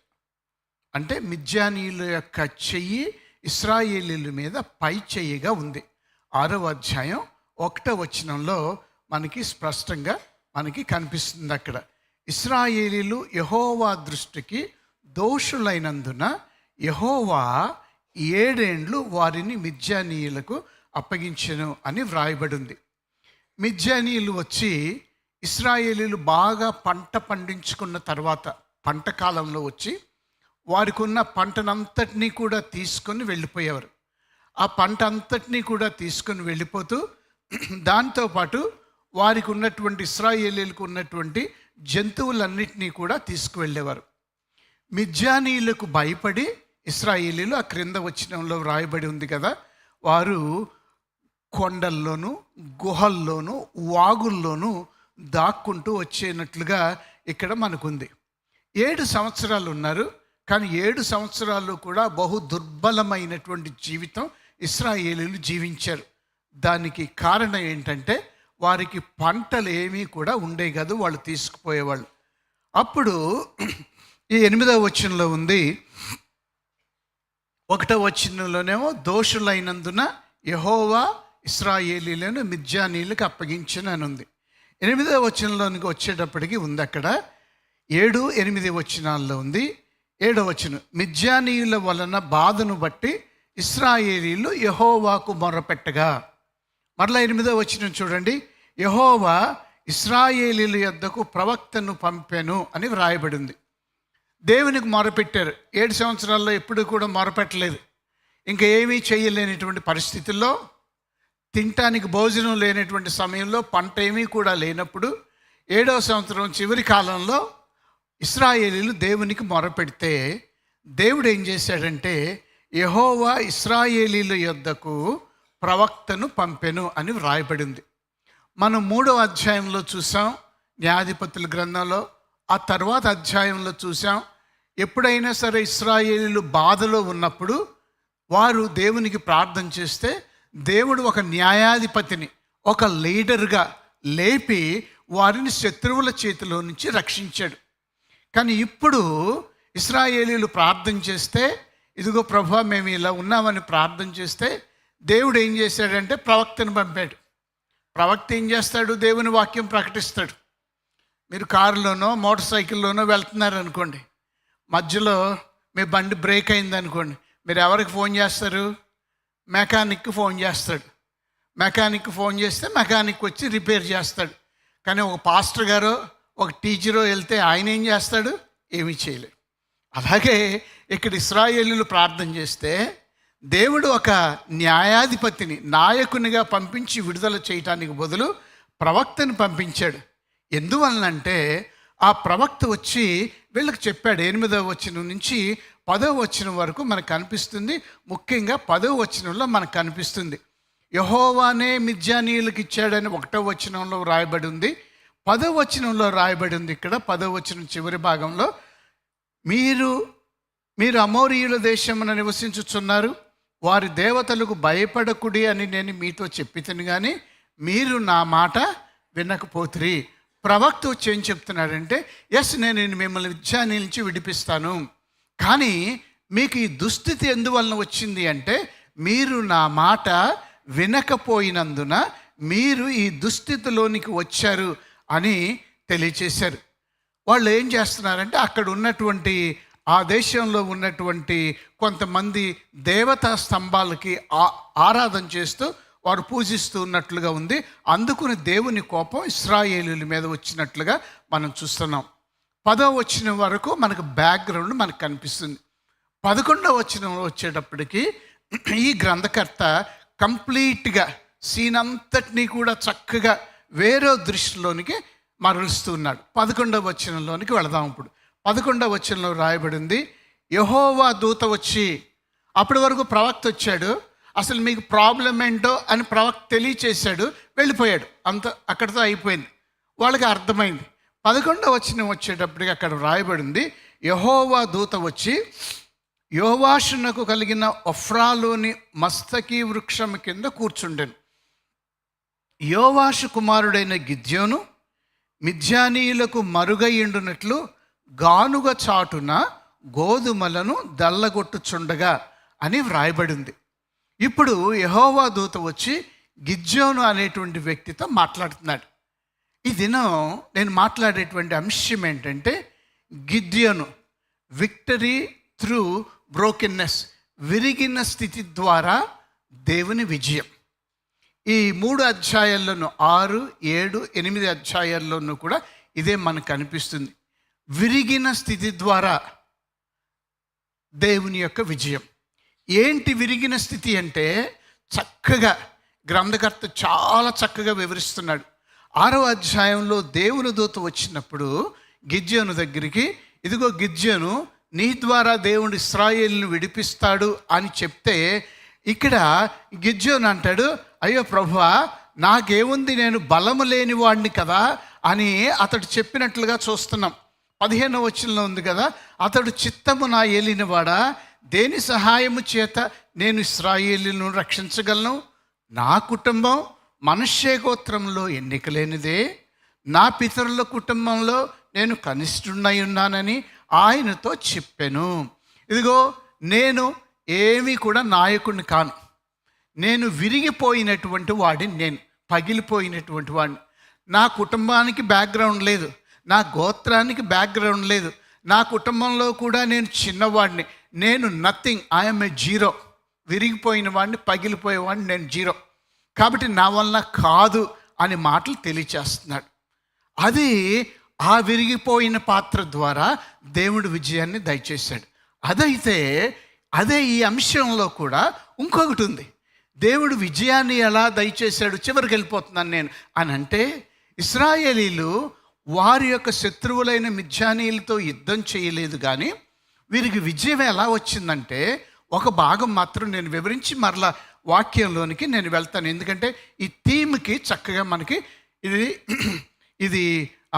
అంటే మిద్యానీయుల యొక్క చెయ్యి ఇశ్రాయేలీల మీద పై చెయ్యిగా ఉంది. 6వ అధ్యాయం 1వ వచనంలో మనకి స్పష్టంగా మనకి కనిపిస్తుంది. అక్కడ ఇశ్రాయేలీలు యెహోవా దృష్టికి దోషులైనందున యెహోవా 7 ఏండ్లు వారిని మిద్యానీయులకు అప్పగించెను అని వ్రాయబడింది. మిద్యానీయులు వచ్చి ఇశ్రాయేలీలు బాగా పంట పండించుకున్న తర్వాత పంట కాలంలో వచ్చి వారికి ఉన్న పంటనంతటినీ కూడా తీసుకొని వెళ్ళిపోయేవారు. ఆ పంట అంతటినీ కూడా తీసుకొని వెళ్ళిపోతూ దాంతోపాటు వారికి ఉన్నటువంటి ఇశ్రాయేలీలకు ఉన్నటువంటి జంతువులన్నిటినీ కూడా తీసుకువెళ్ళేవారు. మిద్యానీయులకు భయపడి ఇశ్రాయేలీలు ఆ క్రింద వచనంలో వ్రాయబడి ఉంది కదా, వారు కొండల్లోనూ గుహల్లోనూ వాగుల్లోనూ దాక్కుంటూ వచ్చేనట్లుగా ఇక్కడ మనకుంది. 7 సంవత్సరాలు ఉన్నారు. కానీ 7 సంవత్సరాలు కూడా బహు దుర్బలమైనటువంటి జీవితం ఇశ్రాయేలీలు జీవించారు. దానికి కారణం ఏంటంటే వారికి పంటలు ఏమీ కూడా ఉండే కాదు, వాళ్ళు తీసుకుపోయేవాళ్ళు. అప్పుడు ఈ 8వ వచనంలో ఉంది, 1వ వచనంలోనేమో దోషులైనందున యెహోవా ఇశ్రాయేలీలను మిద్యానీయులకు అప్పగించను అని ఉంది. 8వ వచనంలోనికి వచ్చేటప్పటికి ఉంది అక్కడ 7, 8 వచనాల్లో ఉంది. 7వ వచనం, మిద్యానీయుల వలన బాధను బట్టి ఇశ్రాయేలీలు యెహోవాకు మొర్రపెట్టగా. మరలా 8వ వచనం చూడండి, యెహోవా ఇశ్రాయేలీల యొద్దకు ప్రవక్తను పంపెను అని వ్రాయబడింది. దేవునికి మొరపెట్టారు. 7 సంవత్సరాల్లో ఎప్పుడు కూడా మొరపెట్టలేదు. ఇంకా ఏమీ చేయలేనటువంటి పరిస్థితుల్లో, తినటానికి భోజనం లేనటువంటి సమయంలో, పంట ఏమీ కూడా లేనప్పుడు 7వ సంవత్సరం చివరి కాలంలో ఇశ్రాయేలీలు దేవునికి మొరపెడితే దేవుడు ఏం చేశాడంటే యెహోవా ఇశ్రాయేలీల యొద్దకు ప్రవక్తను పంపెను అని వ్రాయబడింది. మనం 3వ అధ్యాయంలో చూసాం న్యాయాధిపతుల గ్రంథంలో. ఆ తర్వాత అధ్యాయంలో చూసాం, ఎప్పుడైనా సరే ఇశ్రాయేలీలు బాధలో ఉన్నప్పుడు వారు దేవునికి ప్రార్థన చేస్తే దేవుడు ఒక న్యాయాధిపతిని, ఒక లీడర్గా లేపి వారిని శత్రువుల చేతిలో నుంచి రక్షించాడు. కానీ ఇప్పుడు ఇశ్రాయేలీలు ప్రార్థన చేస్తే, ఇదిగో ప్రభువా మేము ఇలా ఉన్నామని ప్రార్థన చేస్తే దేవుడు ఏం చేశాడంటే ప్రవక్తను పంపాడు. ప్రవక్త ఏం చేస్తాడు? దేవుని వాక్యం ప్రకటిస్తాడు. మీరు కారులోనో మోటార్ సైకిల్లోనో వెళ్తున్నారు అనుకోండి, మధ్యలో మీ బండి బ్రేక్ అయింది అనుకోండి, మీరు ఎవరికి ఫోన్ చేస్తారు? మెకానిక్కి ఫోన్ చేస్తాడు. మెకానిక్కి ఫోన్ చేస్తే మెకానిక్ వచ్చి రిపేర్ చేస్తాడు. కానీ ఒక పాస్టర్ గారో ఒక టీచరో వెళ్తే ఆయన ఏం చేస్తాడు? ఏమీ చేయలేడు. అలాగే ఇక్కడ ఇశ్రాయేలీలు ప్రార్థన చేస్తే దేవుడు ఒక న్యాయాధిపతిని, నాయకునిగా పంపించి విడుదల చేయటానికి బదులు ప్రవక్తను పంపించాడు. ఎందువలనంటే ఆ ప్రవక్త వచ్చి వీళ్ళకి చెప్పాడు. 8వ వచనం నుంచి 10వ వచనం వరకు మనకు కనిపిస్తుంది. ముఖ్యంగా 10వ వచనంలో మనకు కనిపిస్తుంది, యెహోవానే మిద్యానీయులకు ఇచ్చాడని 1వ వచనంలో రాయబడి ఉంది. 10వ వచనంలో రాయబడి ఉంది. ఇక్కడ 10వ వచనం చివరి భాగంలో, మీరు అమోరీయుల దేశమున నివసించుచున్నారు, వారి దేవతలకు భయపడకుడి అని నేను మీతో చెప్పితిని కానీ మీరు నా మాట వినకపోతిరి. ప్రవక్త వచ్చి ఏం చెప్తున్నాడంటే, నేను మిమ్మల్ని మిద్యానీయుల నుంచి విడిపిస్తాను, కానీ మీకు ఈ దుస్థితి ఎందువలన వచ్చింది అంటే మీరు నా మాట వినకపోయినందున మీరు ఈ దుస్థితిలోనికి వచ్చారు అని తెలియచేశారు. వాళ్ళు ఏం చేస్తున్నారంటే అక్కడ ఉన్నటువంటి ఆ దేశంలో ఉన్నటువంటి కొంతమంది దేవతా స్తంభాలకి ఆరాధన చేస్తూ వారు పూజిస్తూ ఉన్నట్లుగా ఉంది. అందుకుని దేవుని కోపం ఇశ్రాయేలీయుల మీద వచ్చినట్లుగా మనం చూస్తున్నాం. 10వ వచనం వరకు మనకు బ్యాక్గ్రౌండ్ మనకు కనిపిస్తుంది. 11వ వచనంలో వచ్చేటప్పటికి ఈ గ్రంథకర్త కంప్లీట్గా సీన్ అంతటినీ కూడా చక్కగా వేరే దృష్టిలోనికి మరలుస్తూ ఉన్నాడు. 11వ వచనంలోనికి వెళదాం. ఇప్పుడు 11వ వచనంలో రాయబడింది, యెహోవా దూత వచ్చి, అప్పటి వరకు ప్రవక్త వచ్చాడు, అసలు మీకు ప్రాబ్లం ఏంటో అని ప్రవక్త తెలియచేశాడు, వెళ్ళిపోయాడు, అంత అక్కడితో అయిపోయింది. వాళ్ళకి అర్థమైంది. 11వ వచనం వచ్చేటప్పటికి అక్కడ రాయబడింది, యెహోవా దూత వచ్చి యోవాషునకు కలిగిన ఒఫ్రాలోని మస్తకి వృక్షం కింద కూర్చుండెను. యోవాషు కుమారుడైన గిద్యోను మిద్యానీయులకు మరుగయ్యుండునట్లు గానుగ చాటున గోధుమలను దల్లగొట్టుచుండగా అని వ్రాయబడింది. ఇప్పుడు యెహోవా దూత వచ్చి గిద్యోను అనేటువంటి వ్యక్తితో మాట్లాడుతున్నాడు. ఈ దినం నేను మాట్లాడేటువంటి అంశం ఏంటంటే గిద్యోను విక్టరీ త్రూ బ్రోకెన్నెస్, విరిగిన స్థితి ద్వారా దేవుని విజయం. ఈ 3 అధ్యాయాల్లోనూ 6, 7, 8 అధ్యాయాల్లోనూ కూడా ఇదే మనకు అనిపిస్తుంది. విరిగిన స్థితి ద్వారా దేవుని యొక్క విజయం. ఏంటి విరిగిన స్థితి అంటే చక్కగా గ్రంథకర్త చాలా చక్కగా వివరిస్తున్నాడు. 6వ అధ్యాయంలో దేవుని దూత వచ్చినప్పుడు గిద్యోను దగ్గరికి, ఇదిగో గిద్యోను, నీ ద్వారా దేవుడు ఇశ్రాయేలును విడిపిస్తాడు అని చెప్తే, ఇక్కడ గిద్యోను అంటాడు, అయ్యో ప్రభువా, నాకేముంది, నేను బలము లేని వాడిని కదా అని అతడు చెప్పినట్లుగా చూస్తున్నాం. 15వ వచనంలో ఉంది కదా, అతడు చిత్తము నా ఏలినవాడా, దేని సహాయము చేత నేను ఇశ్రాయేలును రక్షించగలను? నా కుటుంబం మనష్షే గోత్రంలో ఎన్నిక లేనిదే, నా పితరుల కుటుంబంలో నేను కనిష్ఠుడై ఉన్నానని ఆయనతో చెప్పాను. ఇదిగో నేను ఏమీ కూడా నాయకుడిని కాను, నేను విరిగిపోయినటువంటి వాడిని, నేను పగిలిపోయినటువంటి వాడిని. నా కుటుంబానికి బ్యాక్గ్రౌండ్ లేదు, నా గోత్రానికి బ్యాక్గ్రౌండ్ లేదు, నా కుటుంబంలో కూడా నేను చిన్నవాడిని, నేను నథింగ్, ఐఎమ్ ఏ జీరో. విరిగిపోయిన వాడిని, పగిలిపోయేవాడిని, నేను జీరో. కాబట్టి నా వల్ల కాదు అని మాటలు తెలియచేస్తున్నాడు. అది ఆ విరిగిపోయిన పాత్ర ద్వారా దేవుడు విజయాన్ని దయచేశాడు. అదే ఈ అంశంలో కూడా ఇంకొకటి ఉంది. దేవుడు విజయాన్ని ఎలా దయచేశాడు, చివరికి వెళ్ళిపోతున్నాను నేను అని అంటే, ఇశ్రాయేలీలు వారి యొక్క శత్రువులైన మిద్యానీయులతో యుద్ధం చేయలేదు, కానీ వీరికి విజయం ఎలా వచ్చిందంటే ఒక భాగం మాత్రం నేను వివరించి మరలా వాక్యంలోనికి నేను వెళ్తాను. ఎందుకంటే ఈ థీమ్కి చక్కగా మనకి ఇది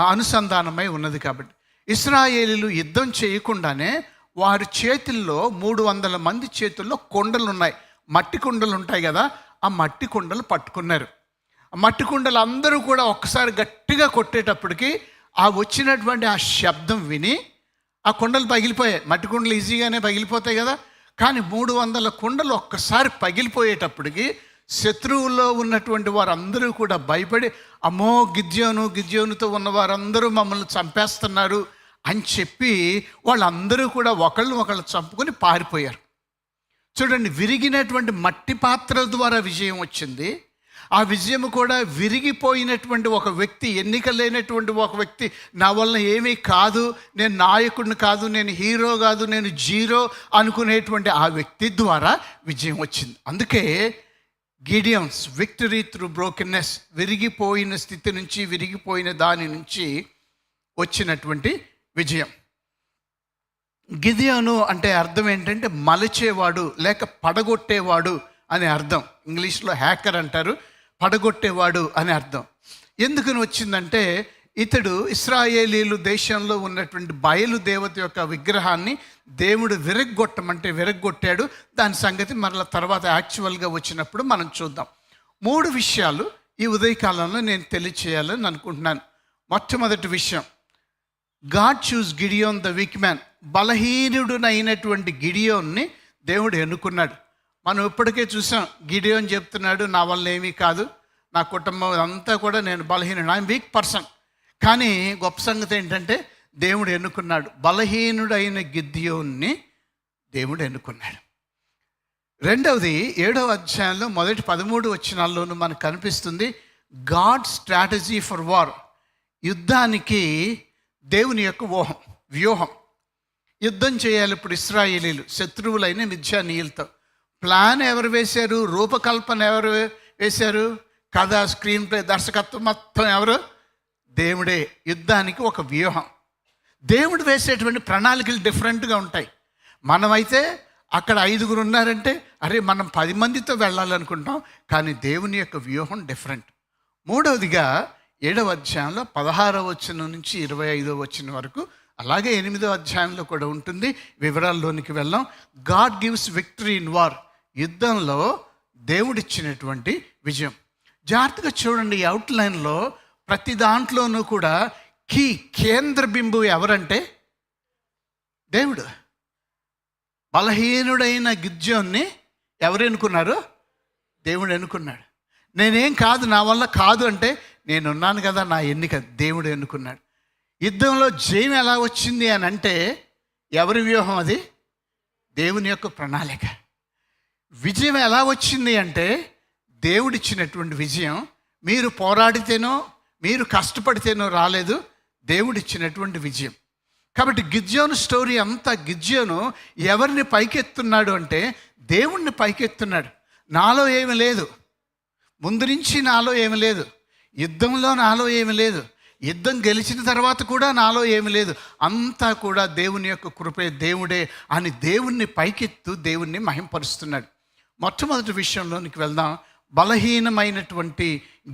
అనుసంధానమై ఉన్నది. కాబట్టి ఇశ్రాయేలీలు యుద్ధం చేయకుండానే వారి చేతుల్లో 300 మంది చేతుల్లో కొండలు ఉన్నాయి, మట్టి కుండలు ఉంటాయి కదా, ఆ మట్టి కుండలు పట్టుకున్నారు. ఆ మట్టి కుండలు అందరూ కూడా ఒక్కసారి గట్టిగా కొట్టేటప్పటికి ఆ వచ్చినటువంటి ఆ శబ్దం విని ఆ కుండలు పగిలిపోయాయి. మట్టి కుండలు ఈజీగానే పగిలిపోతాయి కదా, కానీ 300 కుండలు ఒక్కసారి పగిలిపోయేటప్పటికి శత్రువుల్లో ఉన్నటువంటి వారందరూ కూడా భయపడి, అమ్మో గిద్యోనుతో ఉన్న వారందరూ మమ్మల్ని చంపేస్తున్నారు అని చెప్పి వాళ్ళందరూ కూడా ఒకళ్ళు చంపుకొని పారిపోయారు. చూడండి, విరిగినటువంటి మట్టి పాత్రల ద్వారా విజయం వచ్చింది. ఆ విజయం కూడా విరిగిపోయినటువంటి ఒక వ్యక్తి, ఎన్నిక లేనటువంటి ఒక వ్యక్తి, నా వల్ల ఏమీ కాదు, నేను నాయకుడిని కాదు, నేను హీరో కాదు, నేను జీరో అనుకునేటువంటి ఆ వ్యక్తి ద్వారా విజయం వచ్చింది. అందుకే గిడియోన్స్ విక్టరీ త్రూ బ్రోకెన్నెస్, విరిగిపోయిన స్థితి నుంచి, విరిగిపోయిన దాని నుంచి వచ్చినటువంటి విజయం. గిదియోను అంటే అర్థం ఏంటంటే మలచేవాడు లేక పడగొట్టేవాడు అనే అర్థం. ఇంగ్లీష్లో హ్యాకర్ అంటారు, పడగొట్టేవాడు అనే అర్థం. ఎందుకని వచ్చిందంటే ఇతడు ఇశ్రాయేలీలు దేశంలో ఉన్నటువంటి బయలు దేవత యొక్క విగ్రహాన్ని దేవుడు విరగ్గొట్టాడు. దాని సంగతి మరల తర్వాత యాక్చువల్గా వచ్చినప్పుడు మనం చూద్దాం. 3 విషయాలు ఈ ఉదయకాలంలో నేను తెలియచేయాలని అనుకుంటున్నాను. మొట్టమొదటి విషయం, God chooses Gideon the weak man. బలహీనుడునైనటువంటి గిడియోన్ని దేవుడు ఎన్నుకున్నాడు. మనం ఇప్పటికే చూసాం, గిడియోన్ చెప్తున్నాడు, నా వల్ల ఏమీ కాదు, నా కుటుంబం అంతా కూడా నేను బలహీనుడు, ఐఎమ్ వీక్ పర్సన్. కానీ గొప్ప సంగతి ఏంటంటే దేవుడు ఎన్నుకున్నాడు. బలహీనుడైన గిద్యోన్ని దేవుడు ఎన్నుకున్నాడు. రెండవది 7వ అధ్యాయంలో మొదటి 13 వచనాల్లోనూ మనకు కనిపిస్తుంది గాడ్ స్ట్రాటజీ ఫర్ వార్. యుద్ధానికి దేవుని యొక్క వ్యూహం. యుద్ధం చేయాలి ఇప్పుడు ఇశ్రాయేలీలు శత్రువులైన మిద్యానీయులతో. ప్లాన్ ఎవరు వేశారు? రూపకల్పన ఎవరు వేశారు? కథ, స్క్రీన్ ప్లే, దర్శకత్వం మొత్తం ఎవరు? దేవుడే. యుద్ధానికి ఒక వ్యూహం. దేవుడు వేసేటువంటి ప్రణాళికలు డిఫరెంట్గా ఉంటాయి. మనమైతే అక్కడ 5 ఉన్నారంటే అరే మనం 10 మందితో వెళ్ళాలనుకుంటాం, కానీ దేవుని యొక్క వ్యూహం డిఫరెంట్. మూడవదిగా 7వ అధ్యాయంలో 16వ వచనం నుంచి 25వ వచనం వరకు, అలాగే 8వ అధ్యాయంలో కూడా ఉంటుంది. వివరాల్లోనికి వెళ్ళాం. God gives victory in war. యుద్ధంలో దేవుడిచ్చినటువంటి విజయం. జాగ్రత్తగా చూడండి. ఈ అవుట్లైన్లో ప్రతి దాంట్లోనూ కూడా కేంద్ర బిందువు ఎవరంటే దేవుడు. బలహీనుడైన గిద్యోన్ని ఎవరు ఎన్నుకున్నారు? దేవుడు ఎన్నుకున్నాడు. నేనేం కాదు, నా వల్ల కాదు అంటే నేనున్నాను కదా, నా ఎన్నిక. దేవుడు ఎన్నుకున్నాడు. యుద్ధంలో జయం ఎలా వచ్చింది అని అంటే ఎవరి వ్యూహం? అది దేవుని యొక్క ప్రణాళిక. విజయం ఎలా వచ్చింది అంటే దేవుడిచ్చినటువంటి విజయం. మీరు పోరాడితేనో మీరు కష్టపడితేనో రాలేదు, దేవుడిచ్చినటువంటి విజయం. కాబట్టి గిద్యోను స్టోరీ అంతా, గిద్యోను ఎవరిని పైకెత్తున్నాడు అంటే దేవుణ్ణి పైకెత్తున్నాడు. నాలో ఏమి లేదు, ముందు నుంచి నాలో ఏమి లేదు, యుద్ధంలో నాలో ఏమి లేదు, యుద్ధం గెలిచిన తర్వాత కూడా నాలో ఏమి లేదు, అంతా కూడా దేవుని యొక్క కృపే, దేవుడే అని దేవుణ్ణి పైకెత్తు దేవుణ్ణి మహింపరుస్తున్నాడు. మొట్టమొదటి విషయంలోనికి వెళ్దాం. బలహీనమైనటువంటి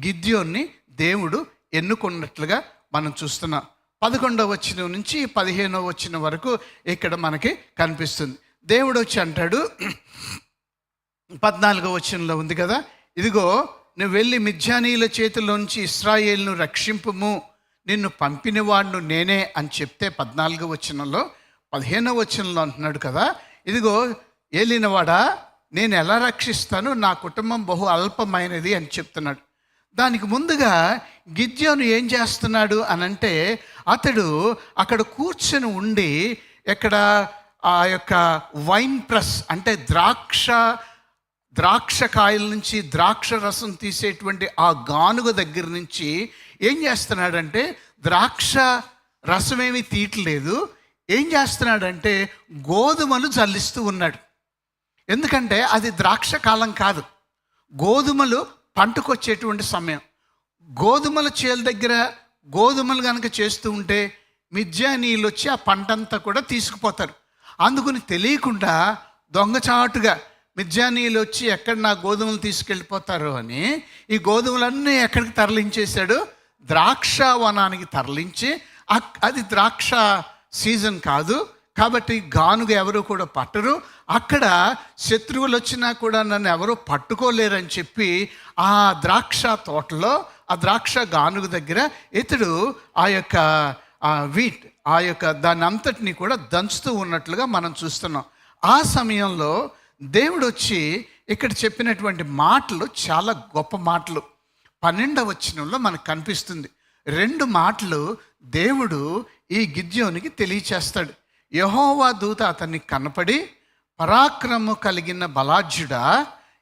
గిద్యోన్ని దేవుడు ఎన్నుకున్నట్లుగా మనం చూస్తున్నాం. 11వ వచనం నుంచి 15వ వచనం వరకు ఇక్కడ మనకి కనిపిస్తుంది. దేవుడు వచ్చి అంటాడు, 14వ వచనంలో ఉంది కదా, ఇదిగో నువ్వు వెళ్ళి మిద్యానీయుల చేతిలోంచి ఇశ్రాయేలును రక్షింపుము, నిన్ను పంపినవాడును నేనే అని చెప్తే 14వ వచనంలో, 15వ వచనంలో అంటున్నాడు కదా, ఇదిగో ఏలినవాడా నేను ఎలా రక్షిస్తాను, నా కుటుంబం బహు అల్పమైనది అని చెప్తున్నాడు. దానికి ముందుగా గిద్యోను ఏం చేస్తున్నాడు అనంటే, అతడు అక్కడ కూర్చొని ఉండి ఇక్కడ ఆ యొక్క వైన్ ప్రెస్ అంటే ద్రాక్ష కాయల నుంచి ద్రాక్ష రసం తీసేటువంటి ఆ గానుగ దగ్గర నుంచి ఏం చేస్తున్నాడంటే, ద్రాక్ష రసం ఏమీ తీయట్లేదు, ఏం చేస్తున్నాడంటే గోధుమలు జల్లిస్తూ ఉన్నాడు. ఎందుకంటే అది ద్రాక్ష కాలం కాదు, గోధుమలు పంటకొచ్చేటువంటి సమయం. గోధుమల చేల దగ్గర గోధుమలు కనుక చేస్తూ ఉంటే మిద్యానీయులు వచ్చి ఆ పంటంతా కూడా తీసుకుపోతారు. అందుకని తెలియకుండా దొంగచాటుగా మిద్యానీయులు వచ్చి ఎక్కడ నా గోధుమలు తీసుకెళ్ళిపోతారో అని ఈ గోధుమలన్నీ ఎక్కడికి తరలించేశాడు? ద్రాక్ష వనానికి తరలించి, అది ద్రాక్ష సీజన్ కాదు కాబట్టి గానుగ ఎవరు కూడా పట్టరు, అక్కడ శత్రువులు వచ్చినా కూడా నన్ను ఎవరూ పట్టుకోలేరని చెప్పి ఆ ద్రాక్ష తోటలో ఆ ద్రాక్ష గానుగ దగ్గర ఇతడు ఆ యొక్క దాన్ని అంతటిని కూడా దంచుతూ ఉన్నట్లుగా మనం చూస్తున్నాం. ఆ సమయంలో దేవుడు వచ్చి ఇక్కడ చెప్పినటువంటి మాటలు చాలా గొప్ప మాటలు. 12వ వచనంలో మనకు కనిపిస్తుంది. 2 మాటలు దేవుడు ఈ గిద్యోనికి తెలియచేస్తాడు. యెహోవా దూత అతన్ని కనపడి, పరాక్రమము కలిగిన బలాఢ్యుడా,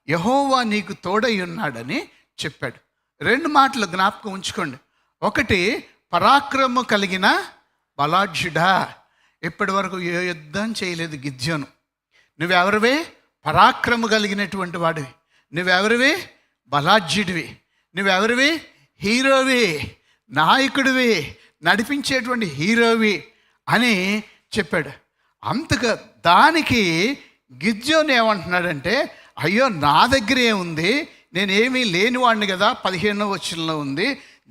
యెహోవా నీకు తోడై ఉన్నాడని చెప్పాడు. 2 మాటలు జ్ఞాపకం ఉంచుకోండి. ఒకటి, పరాక్రమము కలిగిన బలాఢ్యుడా. ఇప్పటి వరకు ఏ యుద్ధం చేయలేదు గిద్యోను. నువ్వెవరివే? పరాక్రమ కలిగినటువంటి వాడివి. నువ్వెవరివి? బలాఢ్యుడివి. నువ్వెవరివి? హీరోవి, నాయకుడివి, నడిపించేటువంటి హీరోవి అని చెప్పాడు. అంతగా దానికి గిద్యోను ఏమంటున్నాడంటే, అయ్యో నా దగ్గర ఏముంది, నేనేమీ లేనివాడిని కదా. 15వ వచనంలో ఉంది,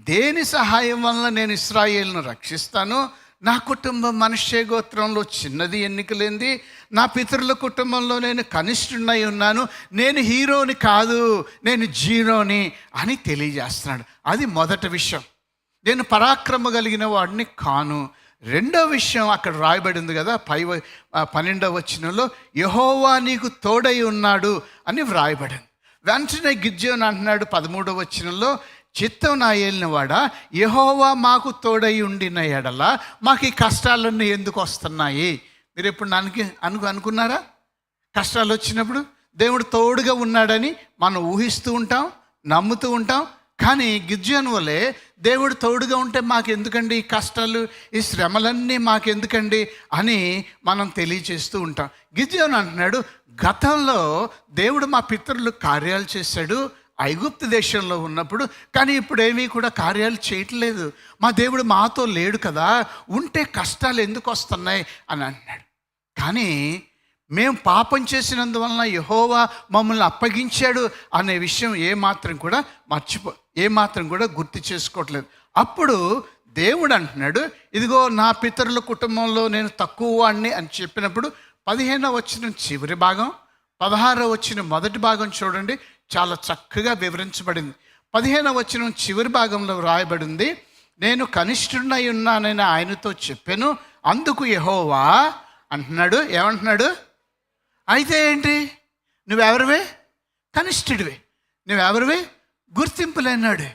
దేని సహాయం వలన నేను ఇశ్రాయేలును రక్షిస్తాను? నా కుటుంబం మనష్షే గోత్రంలో చిన్నది, ఎన్నికలేంది. నా పితరుల కుటుంబంలో నేను కనిష్ఠుడై ఉన్నాను. నేను హీరోని కాదు, నేను జీరోని అని తెలియజేస్తున్నాడు. అది మొదటి విషయం. నేను పరాక్రమ కలిగిన వాడిని కాను. 2వ విషయం అక్కడ రాయబడి ఉంది కదా 12వ వచనంలో, యెహోవా నీకు తోడై ఉన్నాడు అని వ్రాయబడింది. వెంటనే గిద్యోను అంటున్నాడు 13వ వచనంలో, చిత్తం నా ఏలినవాడా, యెహోవా మాకు తోడై ఉండిన ఎడల మాకు ఈ కష్టాలన్నీ ఎందుకు వస్తున్నాయి? మీరు ఎప్పుడు అనుకున్నారా? కష్టాలు వచ్చినప్పుడు దేవుడు తోడుగా ఉన్నాడని మనం ఊహిస్తూ ఉంటాం, నమ్ముతూ ఉంటాం. కానీ గిద్యోను వలె దేవుడు తోడుగా ఉంటే మాకెందుకండి ఈ కష్టాలు, ఈ శ్రమలన్నీ మాకెందుకండి అని మనం తెలియచేస్తూ ఉంటాం. గిద్యోను అంటున్నాడు, గతంలో దేవుడు మా పితరులు కార్యాలు చేశాడు ఐగుప్తు దేశంలో ఉన్నప్పుడు, కానీ ఇప్పుడు ఏమీ కూడా కార్యాలు చేయట్లేదు. మా దేవుడు మాతో లేడు కదా, ఉంటే కష్టాలు ఎందుకు వస్తున్నాయి అని అంటున్నాడు. కానీ మేము పాపం చేసినందువలన యెహోవా మమ్మల్ని అప్పగించాడు అనే విషయం ఏమాత్రం కూడా గుర్తు చేసుకోవట్లేదు. అప్పుడు దేవుడు అంటున్నాడు, ఇదిగో నా పితరుల కుటుంబంలో నేను తక్కువ వాడిని అని చెప్పినప్పుడు 15వ వచనం చివరి భాగం, 16వ వచనం మొదటి భాగం చూడండి, చాలా చక్కగా వివరించబడింది. 15వ వచనం చివరి భాగంలో రాయబడింది, నేను కనిష్ఠుడినై ఉన్నానని ఆయనతో చెప్పాను. అందుకు యెహోవా అంటున్నాడు, ఏమంటున్నాడు? అయితే ఏంటి? నువ్వెవరివే? కనిష్ఠుడివే. నువ్వెవరివే? గుర్తింపులేనాడు.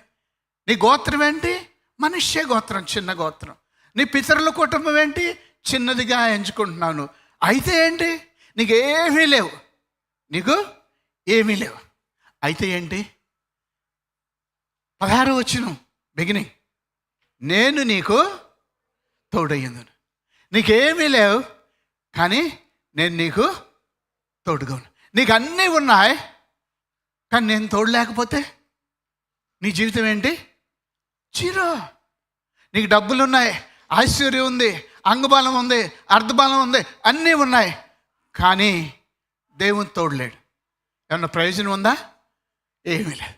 నీ గోత్రం ఏంటి? మనుష్య గోత్రం, చిన్న గోత్రం. నీ పితరుల కుటుంబం ఏంటి? చిన్నదిగా ఎంచుకుంటున్నాను. అయితే ఏంటి? నీకేమీ లేవు, నీకు ఏమీ లేవు. అయితే ఏంటి? 16వ వచనం బిగినింగ్, నేను నీకు తోడయ్యిందును. నీకేమీ లేవు, కానీ నేను నీకు తోడుగా ఉన్నా. నీకు అన్నీ ఉన్నాయి, కానీ నేను తోడు లేకపోతే నీ జీవితం ఏంటి? జీరో. నీకు డబ్బులు ఉన్నాయి, ఐశ్వర్యం ఉంది, అంగబలం ఉంది, అర్ధబలం ఉంది, అన్నీ ఉన్నాయి, కానీ దేవుని తోడులేడు. ఏమన్నా ప్రయోజనం ఉందా? ఏమీ లేదు.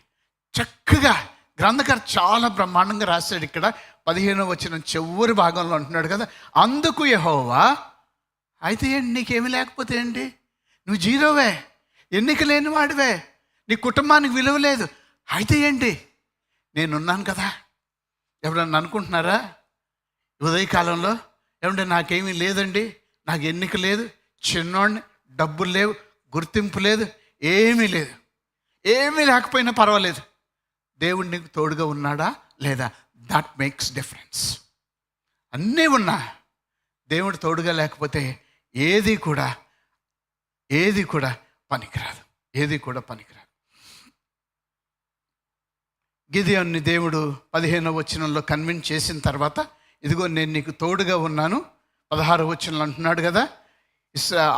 చక్కగా గ్రంథకర్త చాలా బ్రహ్మాండంగా రాశాడు. ఇక్కడ 15వ వచనం చివరి భాగంలో అంటున్నాడు కదా, అందుకు యెహోవా, అయితే ఏంటి? నీకేమీ లేకపోతే ఏంటి? నువ్వు జీరోవే, ఎన్నిక లేని వాడివే, నీ కుటుంబానికి విలువ లేదు. అయితే ఏంటి? నేనున్నాను కదా. ఎవరన్నా అనుకుంటున్నారా ఉదయకాలంలో, ఏమంటే నాకేమీ లేదండి, నాకు ఎన్నిక లేదు, చిన్నోడిని, డబ్బులు లేవు, గుర్తింపు లేదు, ఏమీ లేదు. ఏమీ లేకపోయినా పర్వాలేదు, దేవుడు నీకు తోడుగా ఉన్నాడా లేదా? That makes difference. అన్నీ ఉన్నా దేవుడు తోడుగా లేకపోతే ఏది కూడా పనికిరాదు, ఏది కూడా పనికిరాదు. గిదెయోన్ని దేవుడు 15వ వచనంలో కన్విన్స్ చేసిన తర్వాత, ఇదిగో నేను నీకు తోడుగా ఉన్నాను. 16వ వచనంలో అంటున్నాడు కదా,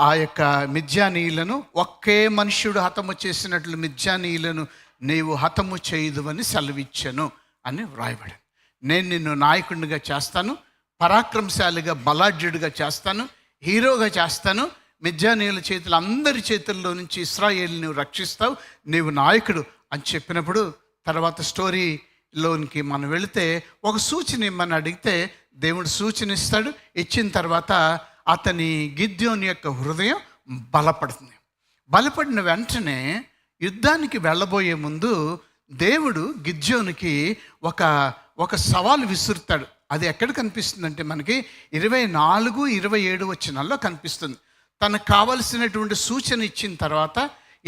ఆ యొక్క మిద్యానీయులను ఒకే మనుష్యుడు హతము చేసినట్లు మిద్యానీయులను నీవు హతము చేయదు అని సెలవిచ్చాను అని వ్రాయబడి. నేను నిన్ను నాయకుడిగా చేస్తాను, పరాక్రమశాలిగా, బలాఢ్యుడిగా చేస్తాను, హీరోగా చేస్తాను. మిద్యానీయుల చేతులు అందరి చేతుల్లో నుంచి ఇశ్రాయేలుని రక్షిస్తావు, నీవు నాయకుడు అని చెప్పినప్పుడు, తర్వాత స్టోరీలోనికి మనం వెళితే ఒక సూచన ఇమ్మని అడిగితే దేవుడు సూచన ఇస్తాడు. ఇచ్చిన తర్వాత అతని గిద్యోని యొక్క హృదయం బలపడుతుంది. బలపడిన వెంటనే యుద్ధానికి వెళ్ళబోయే ముందు దేవుడు గిద్యోనికి ఒక సవాలు విసురుతాడు. అది ఎక్కడ కనిపిస్తుందంటే మనకి 24, 27 వచనాల్లో కనిపిస్తుంది. తనకు కావలసినటువంటి సూచన ఇచ్చిన తర్వాత,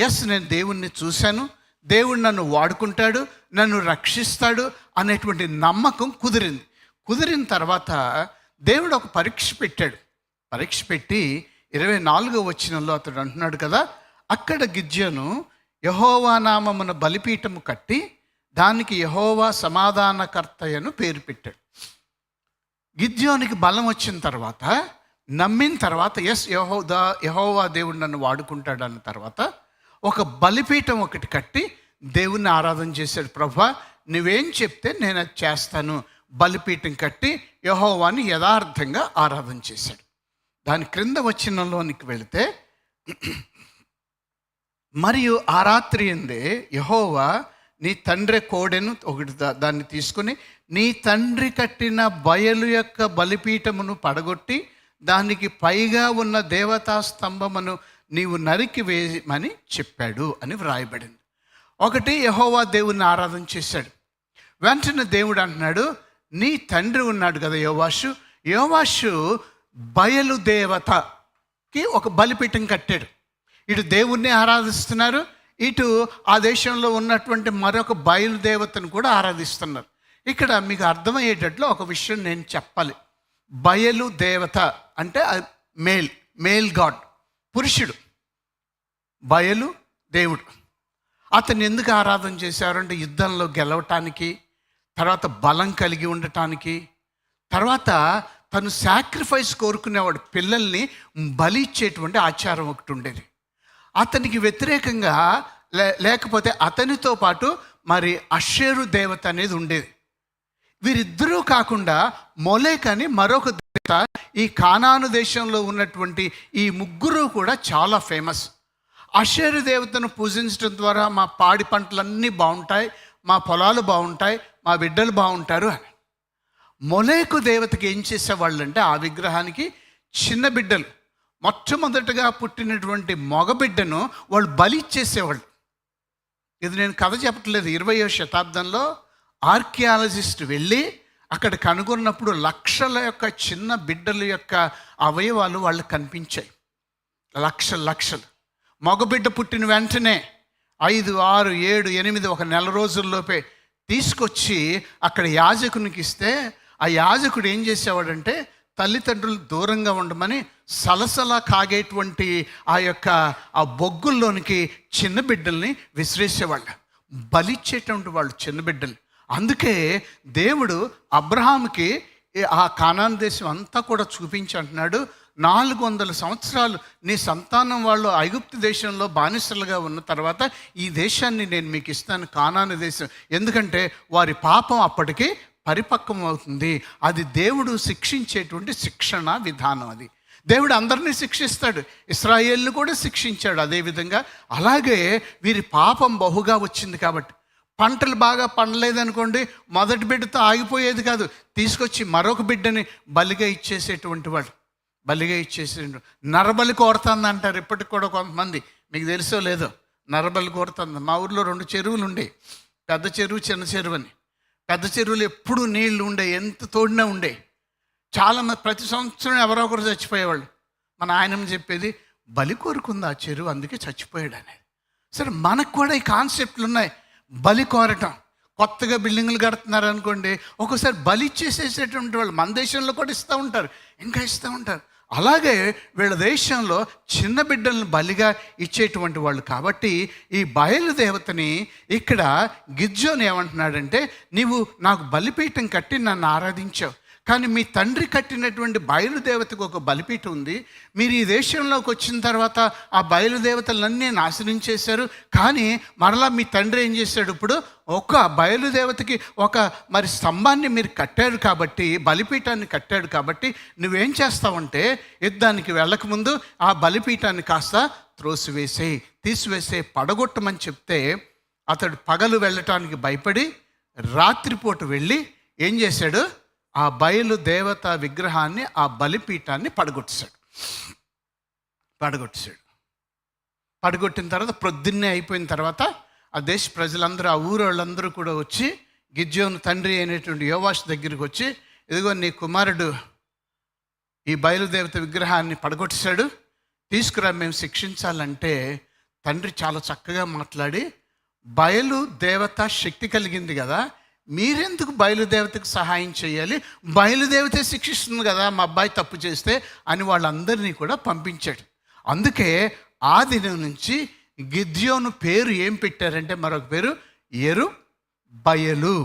ఎస్ నేను దేవుణ్ణి చూశాను, దేవుడు నన్ను వాడుకుంటాడు, నన్ను రక్షిస్తాడు అనేటువంటి నమ్మకం కుదిరిన తర్వాత దేవుడు ఒక పరీక్ష పెట్టాడు. పరీక్ష పెట్టి 24వ వచనంలో అతడు అంటున్నాడు కదా, అక్కడ గిద్యోను యెహోవా నామమున బలిపీఠము కట్టి దానికి యెహోవా సమాధానకర్తయను పేరు పెట్టాడు. గిద్యోనికి బలం వచ్చిన తర్వాత, నమ్మిన తర్వాత, ఎస్ యెహోవా దేవుడు నన్ను వాడుకుంటాడు అన్న తర్వాత ఒక బలిపీఠం ఒకటి కట్టి దేవుణ్ణి ఆరాధన చేశాడు. ప్రభువా నువ్వేం చెప్తే నేను అది చేస్తాను. బలిపీఠం కట్టి యెహోవాని యథార్థంగా ఆరాధన చేశాడు. దాని క్రింద వచనంలోనికి వెళితే, మరియు ఆ రాత్రి ఎందే యెహోవా నీ తండ్రి కోడెను ఒకటి దాన్ని తీసుకుని నీ తండ్రి కట్టిన బయలు యొక్క బలిపీఠమును పడగొట్టి దానికి పైగా ఉన్న దేవతా స్తంభమును నీవు నరికి వేయమని చెప్పాడు అని వ్రాయబడింది. ఒకటి యెహోవా దేవుని ఆరాధన చేశాడు. వెంటనే దేవుడు అంటున్నాడు, నీ తండ్రి ఉన్నాడు కదా యోవాషు బయలు దేవతకి ఒక బలిపీఠం కట్టాడు. ఇటు దేవుణ్ణి ఆరాధిస్తున్నారు, ఇటు ఆ దేశంలో ఉన్నటువంటి మరొక బయలుదేవతను కూడా ఆరాధిస్తున్నారు. ఇక్కడ మీకు అర్థమయ్యేటట్లు ఒక విషయం నేను చెప్పాలి. బయలు దేవత అంటే మేల్ గాడ్, పురుషుడు. బయలు దేవుడు. అతన్ని ఎందుకు ఆరాధన చేశారంటే యుద్ధంలో గెలవటానికి, తర్వాత బలం కలిగి ఉండటానికి, తర్వాత తను సాక్రిఫైస్ కోరుకునేవాడు. పిల్లల్ని బలి ఇచ్చేటువంటి ఆచారం ఒకటి ఉండేది. అతనికి వ్యతిరేకంగా లేకపోతే అతనితో పాటు మరి అషేరు దేవత అనేది ఉండేది. వీరిద్దరూ కాకుండా మొలేక్ అని మరొక దేవత ఈ కానాను దేశంలో ఉన్నటువంటి ఈ ముగ్గురు కూడా చాలా ఫేమస్. అషేరు దేవతను పూజించడం ద్వారా మా పాడి పంటలన్నీ బాగుంటాయి, మా పొలాలు బాగుంటాయి, మా బిడ్డలు బాగుంటారు అని. మొలేకు దేవతకి ఏం చేసేవాళ్ళంటే ఆ విగ్రహానికి చిన్న బిడ్డలు, మొట్టమొదటగా పుట్టినటువంటి మగబిడ్డను వాళ్ళు బలి ఇచ్చేసేవాళ్ళు. ఇది నేను కథ చెప్పట్లేదు. 20వ శతాబ్దంలో ఆర్కియాలజిస్ట్ వెళ్ళి అక్కడ కనుగొన్నప్పుడు లక్షల యొక్క చిన్న బిడ్డల యొక్క అవయవాలు వాళ్ళకి కనిపించాయి. లక్షలు. మగబిడ్డ పుట్టిన వెంటనే 5, 6, 7, 8 ఒక నెల రోజుల్లోపే తీసుకొచ్చి అక్కడ యాజకునికి ఇస్తే ఆ యాజకుడు ఏం చేసేవాడంటే తల్లిదండ్రులు దూరంగా ఉండమని సలసల కాగేటువంటి ఆ బొగ్గుల్లోనికి చిన్న బిడ్డల్ని విసిరేసేవాళ్ళు, బలిచ్చేటువంటి వాళ్ళు చిన్న బిడ్డల్ని. అందుకే దేవుడు అబ్రహాముకి ఆ కానాను దేశం అంతా కూడా చూపించి అంటున్నాడు, 400 సంవత్సరాలు నీ సంతానం వాళ్ళు ఐగుప్తు దేశంలో బానిసలుగా ఉన్న తర్వాత ఈ దేశాన్ని నేను మీకు ఇస్తాను, కానాను దేశం. ఎందుకంటే వారి పాపం అప్పటికి పరిపక్వం అవుతుంది. అది దేవుడు శిక్షించేటువంటి శిక్షణ విధానం. అది దేవుడు అందరినీ శిక్షిస్తాడు, ఇశ్రాయేలును కూడా శిక్షించాడు అదేవిధంగా. అలాగే వీరి పాపం బహుగా వచ్చింది కాబట్టి పంటలు బాగా పండలేదనుకోండి, మొదటి బిడ్డతో ఆగిపోయేది కాదు, తీసుకొచ్చి మరొక బిడ్డని బలిగా ఇచ్చేసేటువంటి వాడు. నరబలి కోరుతుంది అంటారు ఇప్పటికి కూడా కొంతమంది, మీకు తెలుసో లేదో. నరబలి కోరుతుంది. మా ఊర్లో 2 చెరువులు ఉండే, పెద్ద చెరువు చిన్న చెరువు అని. పెద్ద చెరువులు ఎప్పుడు నీళ్లు ఉండే, ఎంత తోడినా ఉండే. చాలామంది ప్రతి సంవత్సరం ఎవరో ఒకరు చచ్చిపోయేవాళ్ళు. మన ఆయనమ్మ చెప్పేది, బలి కోరుకుంది ఆ చెరువు, అందుకే చచ్చిపోయాడు అనేది. సరే, మనకు కూడా ఈ కాన్సెప్ట్లు ఉన్నాయి. బలి కోరటం, కొత్తగా బిల్డింగులు కడుతున్నారు అనుకోండి, ఒక్కోసారి బలి ఇచ్చేసేసేటువంటి వాళ్ళు మన దేశంలో కూడా ఇస్తూ ఉంటారు, ఇంకా ఇస్తూ ఉంటారు. అలాగే వీళ్ళ దేశంలో చిన్న బిడ్డలను బలిగా ఇచ్చేటువంటి వాళ్ళు. కాబట్టి ఈ బయలుదేవతని ఇక్కడ గిద్యోను ఏమంటున్నాడంటే, నీవు నాకు బలిపీఠం కట్టి నన్ను ఆరాధించావు, కానీ మీ తండ్రి కట్టినటువంటి బయలుదేవతకు ఒక బలిపీఠం ఉంది. మీరు ఈ దేశంలోకి వచ్చిన తర్వాత ఆ బయలుదేవతలన్నీ నాశనం చేశారు. కానీ మరలా మీ తండ్రి ఏం చేశాడు, ఇప్పుడు ఒక బయలుదేవతకి ఒక మరి స్తంభాన్ని మీరు కట్టారు కాబట్టి, బలిపీఠాన్ని కట్టాడు కాబట్టి నువ్వేం చేస్తావంటే యుద్ధానికి వెళ్ళకముందు ఆ బలిపీఠాన్ని కాస్త తీసివేసే, పడగొట్టమని చెప్తే అతడు పగలు వెళ్ళటానికి భయపడి రాత్రిపూట వెళ్ళి ఏం చేశాడు, ఆ బయలు దేవత విగ్రహాన్ని, ఆ బలిపీఠాన్ని పడగొట్టాడు. పడగొట్టిన తర్వాత ప్రొద్దున్నే అయిపోయిన తర్వాత ఆ దేశ ప్రజలందరూ, ఆ ఊరు వాళ్ళందరూ కూడా వచ్చి గిద్యోను తండ్రి అయినటువంటి యోవాషు దగ్గరికి వచ్చి, ఇదిగో నీ కుమారుడు ఈ బయలుదేవత విగ్రహాన్ని పడగొట్టాడు, తీసుకురా మేము శిక్షించాలంటే తండ్రి చాలా చక్కగా మాట్లాడి, బయలుదేవత శక్తి కలిగింది కదా, మీరెందుకు బయలుదేవతకు సహాయం చేయాలి, బయలుదేవతే శిక్షిస్తుంది కదా మా అబ్బాయి తప్పు చేస్తే అని వాళ్ళందరినీ కూడా పంపించాడు. అందుకే ఆ దినం నుంచి గిద్యోను పేరు ఏం పెట్టారంటే, మరొక పేరు యెరుబ్బయలు.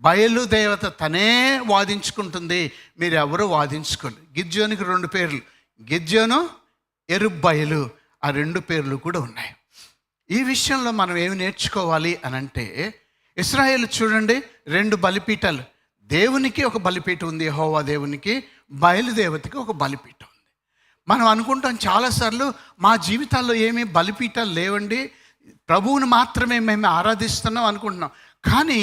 బయలుదేవత తనే వాదించుకుంటుంది, మీరు ఎవరు వాదించుకోండి. గిద్యోనికి 2 పేర్లు, గిద్యోను, యెరుబ్బయలు. ఆ 2 పేర్లు కూడా ఉన్నాయి. ఈ విషయంలో మనం ఏమి నేర్చుకోవాలి అని అంటే, ఇశ్రాయేలు చూడండి, 2 బలిపీఠాలు. దేవునికి ఒక బలిపీఠం ఉంది, యెహోవా దేవునికి, బయలుదేవతకి ఒక బలిపీఠం ఉంది. మనం అనుకుంటాం చాలాసార్లు, మా జీవితాల్లో ఏమీ బలిపీఠాలు లేవండి, ప్రభువుని మాత్రమే మేము ఆరాధిస్తున్నాం అనుకుంటున్నాం. కానీ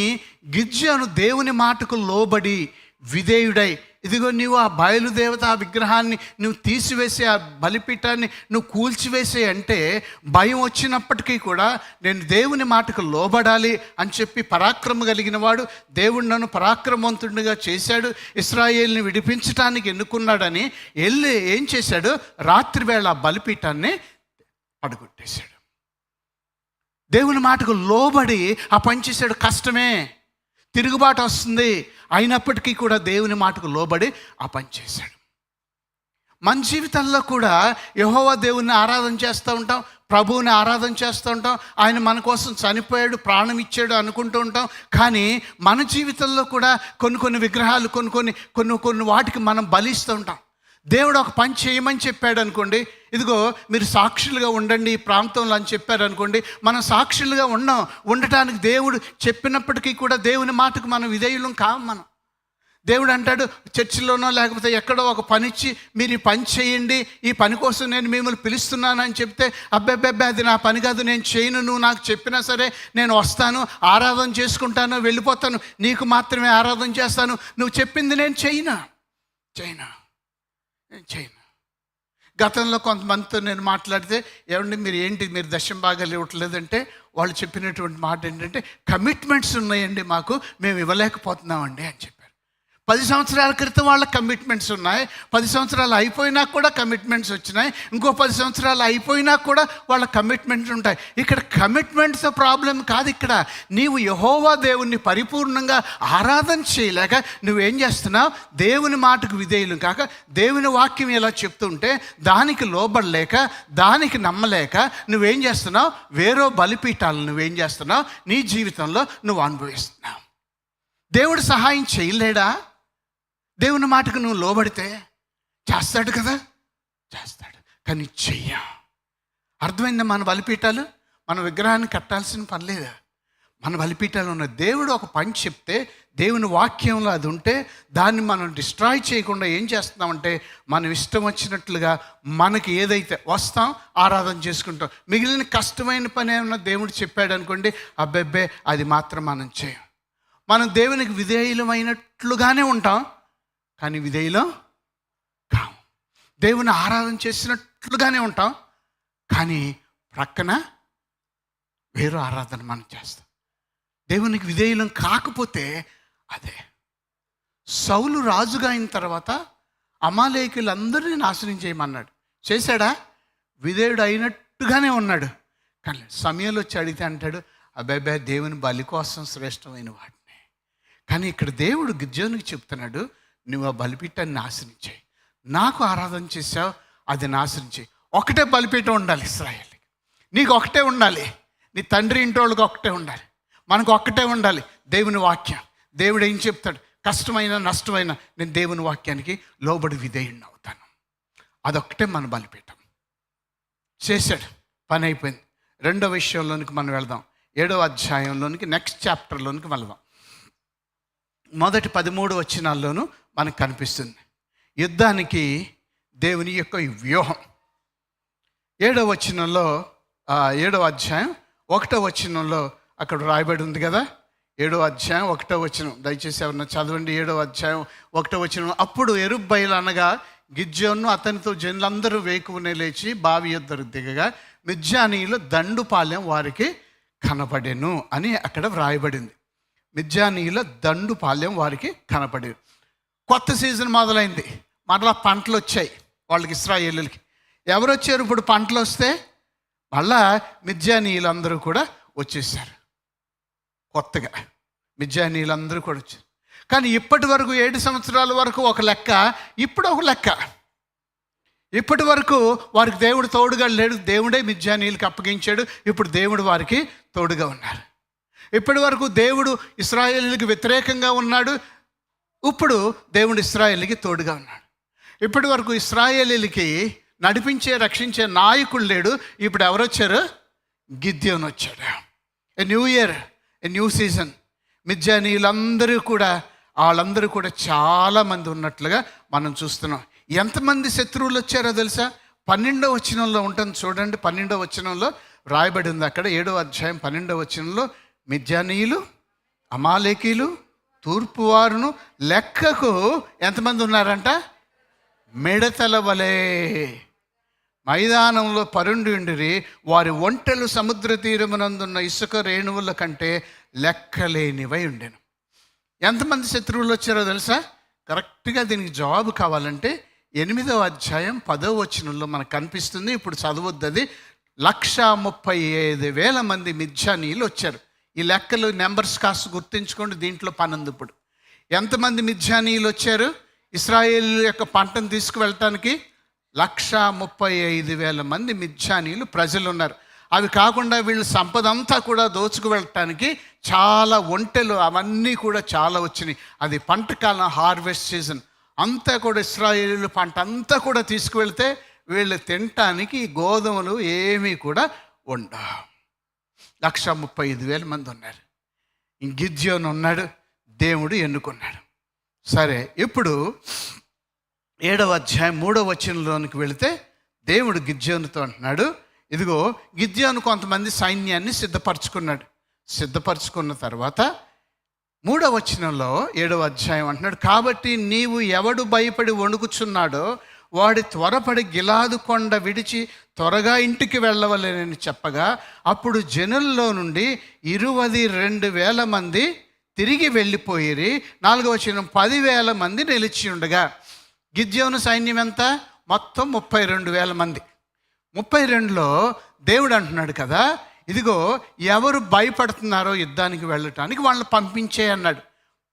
గిద్యోను దేవుని మాటకు లోబడి విధేయుడై, ఇదిగో నీవు ఆ బయలుదేవత ఆ విగ్రహాన్ని నువ్వు తీసివేసే, ఆ బలిపీఠాన్ని నువ్వు కూల్చివేసే అంటే, భయం వచ్చినప్పటికీ కూడా నేను దేవుని మాటకు లోబడాలి అని చెప్పి పరాక్రమ కలిగిన వాడు, దేవుడు నన్ను పరాక్రమవంతుడిగా చేశాడు, ఇశ్రాయేలుని విడిపించడానికి ఎన్నుకున్నాడని వెళ్ళి ఏం చేశాడు, రాత్రివేళ ఆ బలిపీఠాన్ని పడగొట్టేశాడు. దేవుని మాటకు లోబడి ఆ పని చేశాడు. కష్టమే, తిరుగుబాటు వస్తుంది, అయినప్పటికీ కూడా దేవుని మాటకు లోబడి ఆ పని చేశాడు. మన జీవితంలో కూడా యెహోవా దేవుని ఆరాధన చేస్తూ ఉంటాం, ప్రభువుని ఆరాధన చేస్తూ ఉంటాం. ఆయన మన కోసం చనిపోయాడు, ప్రాణం ఇచ్చాడు అనుకుంటూ ఉంటాం. కానీ మన జీవితంలో కూడా కొన్ని విగ్రహాలు కొన్ని వాటికి మనం బలిస్తూ ఉంటాం. దేవుడు ఒక పని చేయమని చెప్పాడు అనుకోండి, ఇదిగో మీరు సాక్షులుగా ఉండండి ఈ ప్రాంతంలో అని చెప్పారు అనుకోండి, మనం సాక్షులుగా ఉండటానికి దేవుడు చెప్పినప్పటికీ కూడా దేవుని మాటకు మనం విధేయులం కాము. మనం దేవుడు అంటాడు చర్చిలోనో లేకపోతే ఎక్కడో ఒక పని ఇచ్చి మీరు ఈ పని చేయండి, ఈ పని కోసం నేను మిమ్మల్ని పిలుస్తున్నాను అని చెప్తే అబ్బెబ్బెబ్బే అది నా పని కాదు, నేను చేయను, నువ్వు నాకు చెప్పినా సరే నేను వస్తాను, ఆరాధన చేసుకుంటాను, వెళ్ళిపోతాను, నీకు మాత్రమే ఆరాధన చేస్తాను, నువ్వు చెప్పింది నేను చేయను. గతంలో కొంతమందితో నేను మాట్లాడితే, ఏమండి మీరు దశం భాగాలు ఇవ్వట్లేదంటే వాళ్ళు చెప్పినటువంటి మాట ఏంటంటే, కమిట్మెంట్స్ ఉన్నాయండి మాకు, మేము ఇవ్వలేకపోతున్నామండి అని చెప్పారు. 10 సంవత్సరాల క్రితం వాళ్ళ కమిట్మెంట్స్ ఉన్నాయి, 10 సంవత్సరాలు అయిపోయినా కూడా కమిట్మెంట్స్ వచ్చినాయి, ఇంకో 10 సంవత్సరాలు అయిపోయినా కూడా వాళ్ళ కమిట్మెంట్స్ ఉంటాయి. ఇక్కడ కమిట్మెంట్స్ ప్రాబ్లం కాదు. ఇక్కడ నీవు యెహోవా దేవుణ్ణి పరిపూర్ణంగా ఆరాధన చేయలేక నువ్వేం చేస్తున్నావు, దేవుని మాటకు విధేయులు కాక దేవుని వాక్యం ఎలా చెప్తుంటే దానికి లోబడలేక దానికి నమ్మలేక నువ్వేం చేస్తున్నావు, వేరే బలిపీఠాలను నువ్వేం చేస్తున్నావు, నీ జీవితంలో నువ్వు అనుభవిస్తున్నావు. దేవుడు సహాయం చేయలేడా? దేవుని మాటకు నువ్వు లోబడితే చేస్తాడు కదా, చేస్తాడు. కానీ అర్థమైందా? మన బలిపీఠాలు, మన విగ్రహాన్ని కట్టాల్సిన పని లేదా? మన బలిపీఠాలు ఉన్న దేవుడు ఒక పని చెప్తే, దేవుని వాక్యంలో అది ఉంటే దాన్ని మనం డిస్ట్రాయ్ చేయకుండా ఏం చేస్తున్నామంటే మనం ఇష్టం వచ్చినట్లుగా మనకి ఏదైతే వస్తాం ఆరాధన చేసుకుంటాం. మిగిలిన కష్టమైన పని ఏమన్నా దేవుడు చెప్పాడు అనుకోండి, అబ్బెబ్బే అది మాత్రం మనం చేయం. మనం దేవునికి విధేయులమైనట్లుగానే ఉంటాం, కానీ విధేయులం కాము. దేవుని ఆరాధన చేసినట్లుగానే ఉంటాం, కానీ ప్రక్కన వేరే ఆరాధన మనం చేస్తాం. దేవునికి విధేయులం కాకపోతే అదే. సౌలు రాజుగా అయిన తర్వాత అమాలేకులందరినీ నాశనం చేయమన్నాడు. చేశాడా? విధేయుడు అయినట్టుగానే ఉన్నాడు. కానీ సమయంలో వచ్చి అడిగితే అంటాడు, అబ్బాయి దేవుని బలి కోసం శ్రేష్టమైన వాటిని. కానీ ఇక్కడ దేవుడు గిద్యోనికి చెప్తున్నాడు, నువ్వు ఆ బలిపీఠాన్ని నాశనం చేయి, నాకు ఆరాధన చేసావు అది నాశనం చేయి. ఒకటే బలిపీఠం ఉండాలి ఇశ్రాయేలుకి, నీకు ఒకటే ఉండాలి, నీ తండ్రి ఇంటి వాళ్ళకి ఒకటే ఉండాలి, మనకు ఒక్కటే ఉండాలి దేవుని వాక్యం. దేవుడు ఏం చెప్తాడు, కష్టమైన నష్టమైన నేను దేవుని వాక్యానికి లోబడి విధేయుడిని అవుతాను. అదొక్కటే మన బలిపీఠం. చేశాడు, పని అయిపోయింది. 2వ విషయంలోనికి మనం వెళదాం. 7వ అధ్యాయంలోనికి, నెక్స్ట్ చాప్టర్లోనికి వెళదాం. మొదటి 13 వచనాల్లోనూ మనకు కనిపిస్తుంది యుద్ధానికి దేవుని యొక్క వ్యూహం. 7వ వచనంలో 7వ అధ్యాయం 1వ వచనంలో అక్కడ రాయబడి ఉంది కదా. 7వ అధ్యాయం 1వ వచనం, దయచేసి ఎవరన్నా చదవండి. 7వ అధ్యాయం 1వ వచనం. అప్పుడు యెరుబ్బయలు అనగా గిద్యోను అతనితో జనులందరూ వేకువనే లేచి బావి యొద్దకు దిగగా మిద్యానీయుల దండుపాలెం వారికి కనపడెను అని అక్కడ వ్రాయబడింది. మిద్యానీయుల దండుపాలెం వారికి కనపడేది. కొత్త సీజన్ మొదలైంది, మరలా పంటలు వచ్చాయి వాళ్ళకి, ఇశ్రాయేలులకి. ఎవరు వచ్చారు ఇప్పుడు? పంటలు వస్తే మళ్ళా మిద్యానీయులందరూ కూడా వచ్చేసారు. కొత్తగా మిద్యానీయులందరూ కూడా వచ్చారు. కానీ ఇప్పటి వరకు 7 సంవత్సరాల వరకు ఒక లెక్క, ఇప్పుడు ఒక లెక్క. ఇప్పటి వరకు వారికి దేవుడు తోడుగా లేడు, దేవుడే మిద్యానీయులకి అప్పగించాడు. ఇప్పుడు దేవుడు వారికి తోడుగా ఉన్నారు. ఇప్పటి వరకు దేవుడు ఇశ్రాయేలుకి వ్యతిరేకంగా ఉన్నాడు, ఇప్పుడు దేవుడు ఇశ్రాయేలుకి తోడుగా ఉన్నాడు. ఇప్పటి వరకు ఇశ్రాయేలుకి నడిపించే రక్షించే నాయకుడు లేడు, ఇప్పుడు ఎవరు వచ్చారు? గిద్యోను వచ్చాడు. A new year, a new season. మిద్యానీయులందరూ కూడా, వాళ్ళందరూ కూడా చాలామంది ఉన్నట్లుగా మనం చూస్తున్నాం. ఎంతమంది శత్రువులు వచ్చారో తెలుసా? 12వ వచనంలో ఉంటుంది చూడండి. 12వ వచనంలో రాయబడి ఉంది అక్కడ. 7వ అధ్యాయం 12వ వచనంలో మిద్యానీయులు, అమాలేకీలు, తూర్పువారును లెక్కకు ఎంతమంది ఉన్నారంట? మిడతల వలె మైదానంలో పరుండి ఉండిరి, వారి ఒంటెలు సముద్ర తీరమునందున్న ఇసుక రేణువుల కంటే లెక్కలేనివై ఉండెను. ఎంతమంది శత్రువులు వచ్చారో తెలుసా? కరెక్ట్గా దీనికి జవాబు కావాలంటే 8వ అధ్యాయం 10వ వచనంలో మనకు కనిపిస్తుంది. ఇప్పుడు చదవద్దు అది. 135,000 మంది మిద్యానీయులు వచ్చారు. ఈ లెక్కలు నెంబర్స్ కాస్త గుర్తుంచుకోండి, దీంట్లో పనుంది. ఇప్పుడు ఎంతమంది మిద్యానీయులు వచ్చారు? ఇశ్రాయేలు యొక్క పంటను తీసుకువెళ్ళటానికి 135,000 మంది మిద్యానీయులు ప్రజలు ఉన్నారు. అవి కాకుండా వీళ్ళు సంపద అంతా కూడా దోచుకు వెళ్ళటానికి చాలా ఒంటెలు అవన్నీ కూడా చాలా వచ్చినాయి. అది పంటకాలం, హార్వెస్ట్ సీజన్ అంతా కూడా ఇశ్రాయేలీయులు పంట అంతా కూడా తీసుకువెళ్తే వీళ్ళు తినటానికి గోధుమలు ఏమీ కూడా ఉండవు. 135,000 మంది ఉన్నారు. గిద్యోను ఉన్నాడు, దేవుడు ఎన్నుకున్నాడు. సరే, ఇప్పుడు 7వ అధ్యాయం 3వ వచనంలోనికి వెళితే దేవుడు గిద్యోనుతో అంటున్నాడు, ఇదిగో గిద్యోను కొంతమంది సైన్యాన్ని సిద్ధపరచుకున్న తర్వాత 3వ వచనంలో 7వ అధ్యాయం అంటున్నాడు, కాబట్టి నీవు ఎవడు భయపడి వణుకుచున్నాడో వాడి త్వరపడి గిలాదు కొండ విడిచి త్వరగా ఇంటికి వెళ్ళవలేనని చెప్పగా, అప్పుడు జనుల్లో నుండి 22,000 మంది తిరిగి వెళ్ళిపోయిరి. 4వ వచనం 10,000 మంది నిలిచి ఉండగా. గిద్యోను సైన్యం ఎంత? మొత్తం 32,000 మంది. 32లో దేవుడు అంటున్నాడు కదా, ఇదిగో ఎవరు భయపడుతున్నారో యుద్ధానికి వెళ్ళటానికి వాళ్ళని పంపించే అన్నాడు.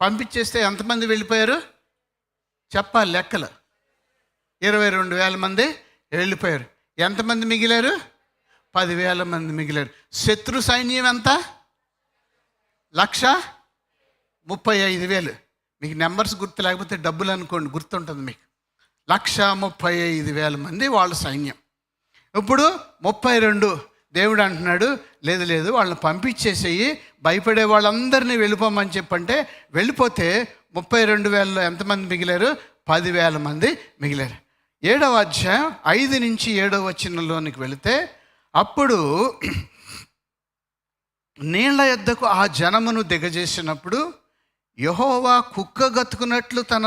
పంపించేస్తే ఎంతమంది వెళ్ళిపోయారు చెప్పాలి లెక్కలు. 22,000 మంది వెళ్ళిపోయారు. ఎంతమంది మిగిలారు? 10,000 మంది మిగిలారు. శత్రు సైన్యం ఎంత? 135,000. మీకు నెంబర్స్ గుర్తు లేకపోతే డబ్బులు అనుకోండి, గుర్తుంటుంది మీకు. 135,000 మంది వాళ్ళ సైన్యం. ఇప్పుడు 32 దేవుడు అంటున్నాడు, లేదు వాళ్ళని పంపించేసేయి, భయపడే వాళ్ళందరినీ వెళ్ళిపోమని చెప్పంటే వెళ్ళిపోతే 32,000లో ఎంతమంది మిగిలారు? 10,000 మంది మిగిలారు. 7వ అధ్యాయం 5 నుంచి 7వ వచనంలోనికి వెళితే, అప్పుడు నీళ్ల యొద్దకు ఆ జనమును దిగజేసినప్పుడు యెహోవా కుక్క గతుకున్నట్లు తన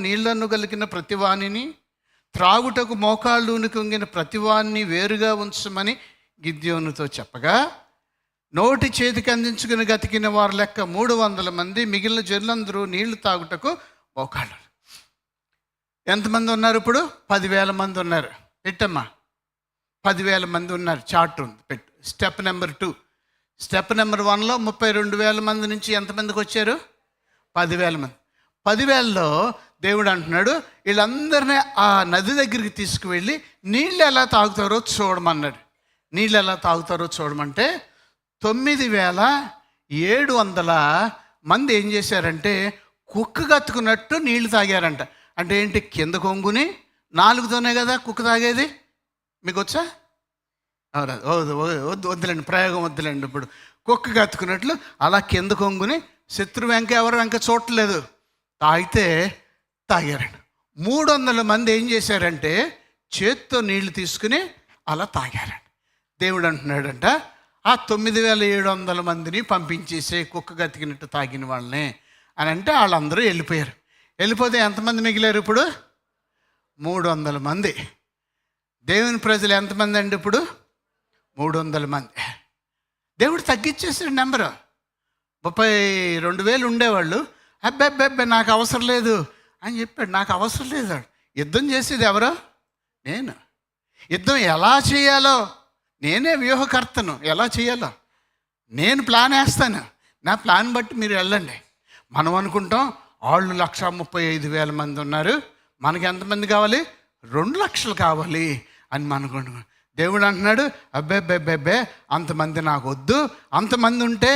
నీళ్లను కలిగిన ప్రతివానిని, త్రాగుటకు మోకాళ్ళూని కుంగిన ప్రతివాన్ని వేరుగా ఉంచమని గిద్యోనుతో చెప్పగా, నోటి చేతికి అందించుకుని గతికిన వారి లెక్క 300 మంది, మిగిలిన జనులందరూ నీళ్లు తాగుటకు మోకాళ్ళు. ఎంతమంది ఉన్నారు ఇప్పుడు? 10,000 మంది ఉన్నారు. పెట్టమ్మా, 10,000 మంది ఉన్నారు. చార్ట్ ఉంది, పెట్టు. Step number 2. స్టెప్ నెంబర్ 1లో 32,000 మంది నుంచి ఎంతమందికి వచ్చారు? 10,000 మంది. 10,000లో దేవుడు అంటున్నాడు, వీళ్ళందరినీ ఆ నది దగ్గరికి తీసుకువెళ్ళి నీళ్ళు ఎలా తాగుతారో చూడమన్నాడు. నీళ్ళు ఎలా తాగుతారో చూడమంటే 9,700 మంది ఏం చేశారంటే కుక్క గతుకున్నట్టు నీళ్లు తాగారంట. అంటే ఏంటి? కింద కొంగుని 4తోనే కదా కుక్క తాగేది. మీకు వచ్చా? వద్దులేండి, ప్రయోగం వద్దులేండి. ఇప్పుడు కుక్క గతుకున్నట్లు అలా కింద కొంగుని, శత్రు వెంక ఎవరు వెంక చూడలేదు, తాగారండి. 300 మంది ఏం చేశారంటే చేత్తో నీళ్లు తీసుకుని అలా తాగారండి. దేవుడు అంటున్నాడంట, ఆ 9,700 మందిని పంపించేసే కుక్క గతికినట్టు తాగిన వాళ్ళని అని అంటే వాళ్ళందరూ వెళ్ళిపోయారు. వెళ్ళిపోతే ఎంతమంది మిగిలారు ఇప్పుడు? 300 మంది. దేవుని ప్రజలు ఎంతమంది అండి ఇప్పుడు? 300 మంది. దేవుడు తగ్గించేసాడు నెంబరు. 32,000 ఉండేవాళ్ళు. అబ్బే నాకు అవసరం లేదు అని చెప్పాడు. నాకు అవసరం లేదు. యుద్ధం చేసేది ఎవరో? నేను. యుద్ధం ఎలా చేయాలో నేనే వ్యూహకర్తను. ఎలా చేయాలో నేను ప్లాన్ వేస్తాను. నా ప్లాన్ బట్టి మీరు వెళ్ళండి. మనం అనుకుంటాం వాళ్ళు 135,000 మంది ఉన్నారు, మనకి ఎంతమంది కావాలి? 2 లక్షలు కావాలి అని మనకుంటున్నాం. దేవుడు అంటున్నాడు, అబ్బే అంతమంది నాకు వద్దు. అంతమంది ఉంటే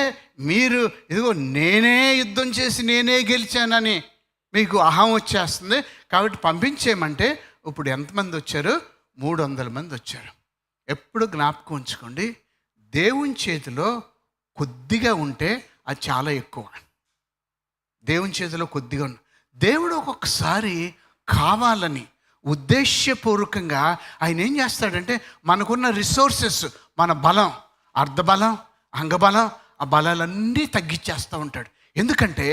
మీరు ఇదిగో నేనే యుద్ధం చేసి నేనే గెలిచానని మీకు అహం వచ్చేస్తుంది. కాబట్టి పంపించేయమంటే ఇప్పుడు ఎంతమంది వచ్చారు? 300 మంది వచ్చారు. ఎప్పుడు జ్ఞాపకం ఉంచుకోండి, దేవుని చేతిలో కొద్దిగా ఉంటే అది చాలా ఎక్కువ. దేవుని చేతిలో కొద్దిగా ఉంది. దేవుడు ఒక్కొక్కసారి కావాలని ఉద్దేశ్యపూర్వకంగా ఆయన ఏం చేస్తాడంటే మనకున్న రిసోర్సెస్, మన బలం, అర్ధబలం, అంగబలం, ఆ బలాలన్నీ తగ్గించేస్తూ ఉంటాడు. ఎందుకంటే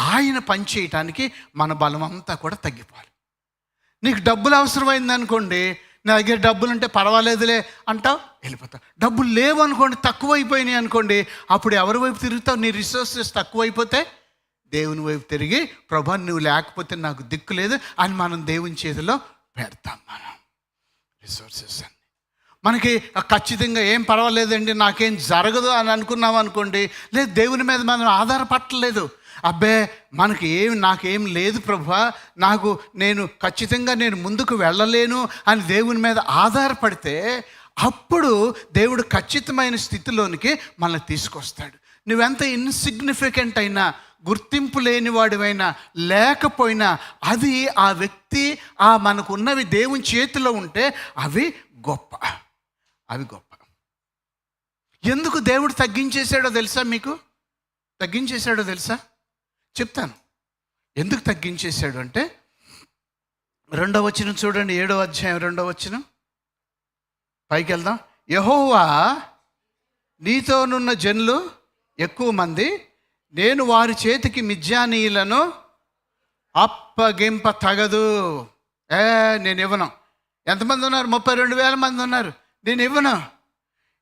ఆయన పని చేయటానికి మన బలం అంతా కూడా తగ్గిపోవాలి. నీకు డబ్బులు అవసరమైంది అనుకోండి, నా దగ్గర డబ్బులు ఉంటే పర్వాలేదులే అంటావు, వెళ్ళిపోతావు. డబ్బులు లేవు అనుకోండి, తక్కువైపోయినాయి అనుకోండి, అప్పుడు ఎవరి వైపు తిరుగుతావు? నీ రిసోర్సెస్ తక్కువైపోతే దేవుని వైపు తిరిగి, ప్రభా నువ్వు లేకపోతే నాకు దిక్కు లేదు అని మనం దేవుని చేతిలో పెడతాం. మనం రిసోర్సెస్ అన్ని మనకి ఖచ్చితంగా ఏం పర్వాలేదండి, నాకేం జరగదు అని అనుకున్నాం అనుకోండి, లేదు దేవుని మీద మనం ఆధారపడలేదు. అబ్బే నాకేం లేదు ప్రభువా, నేను ఖచ్చితంగా ముందుకు వెళ్ళలేను అని దేవుని మీద ఆధారపడితే అప్పుడు దేవుడు ఖచ్చితమైన స్థితిలోనికి మనల్ని తీసుకొస్తాడు. నువ్వెంత ఇన్సిగ్నిఫికెంట్ అయినా, గుర్తింపు లేని వాడివైనా లేకపోయినా, అది ఆ వ్యక్తి మనకున్నవి దేవుని చేతిలో ఉంటే అవి గొప్ప. ఎందుకు దేవుడు తగ్గించేశాడో తెలుసా? మీకు తగ్గించేశాడో తెలుసా? చెప్తాను ఎందుకు తగ్గించేశాడు అంటే, 2వ వచనం చూడండి, 7వ అధ్యాయం 2వ వచనం. పైకి వెళ్దాం. యెహోవా నీతోనున్న జనులు ఎక్కువ మంది, నేను వారి చేతికి మిద్యానీయులను అప్పగింప తగదు. నేను ఇవ్వను. ఎంతమంది ఉన్నారు? 32,000 మంది ఉన్నారు. నేను ఇవ్వను.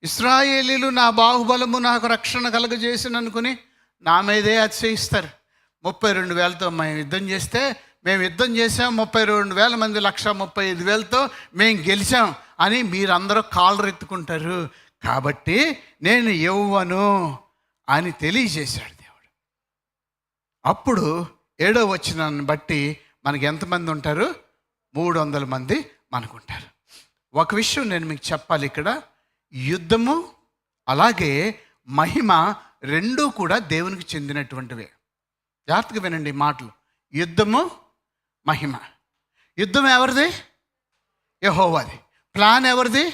ఇశ్రాయేలీలు నా బాహుబలము నాకు రక్షణ కలగజేసిన అనుకుని నా మీదే అతిశయిస్తారు. 32,000తో మేము యుద్ధం చేస్తే, మేము యుద్ధం చేసాం 32,000 మంది 135,000తో మేము గెలిచాం అని మీరందరూ కాళ్ళు ఎత్తుకుంటారు. కాబట్టి నేను ఇవ్వను అని తెలియజేశాడు దేవుడు. అప్పుడు 7వ వచనాన్ని బట్టి మనకి ఎంతమంది ఉంటారు? 300 మంది మనకుంటారు. ఒక విషయం నేను మీకు చెప్పాలి. ఇక్కడ యుద్ధము అలాగే మహిమ రెండూ కూడా దేవునికి చెందినటువంటివే. జాగ్రత్తగా వినండి మాటలు. యుద్ధము, మహిమ. యుద్ధం ఎవరిది? యెహోవాది. ప్లాన్ ఎవరిది?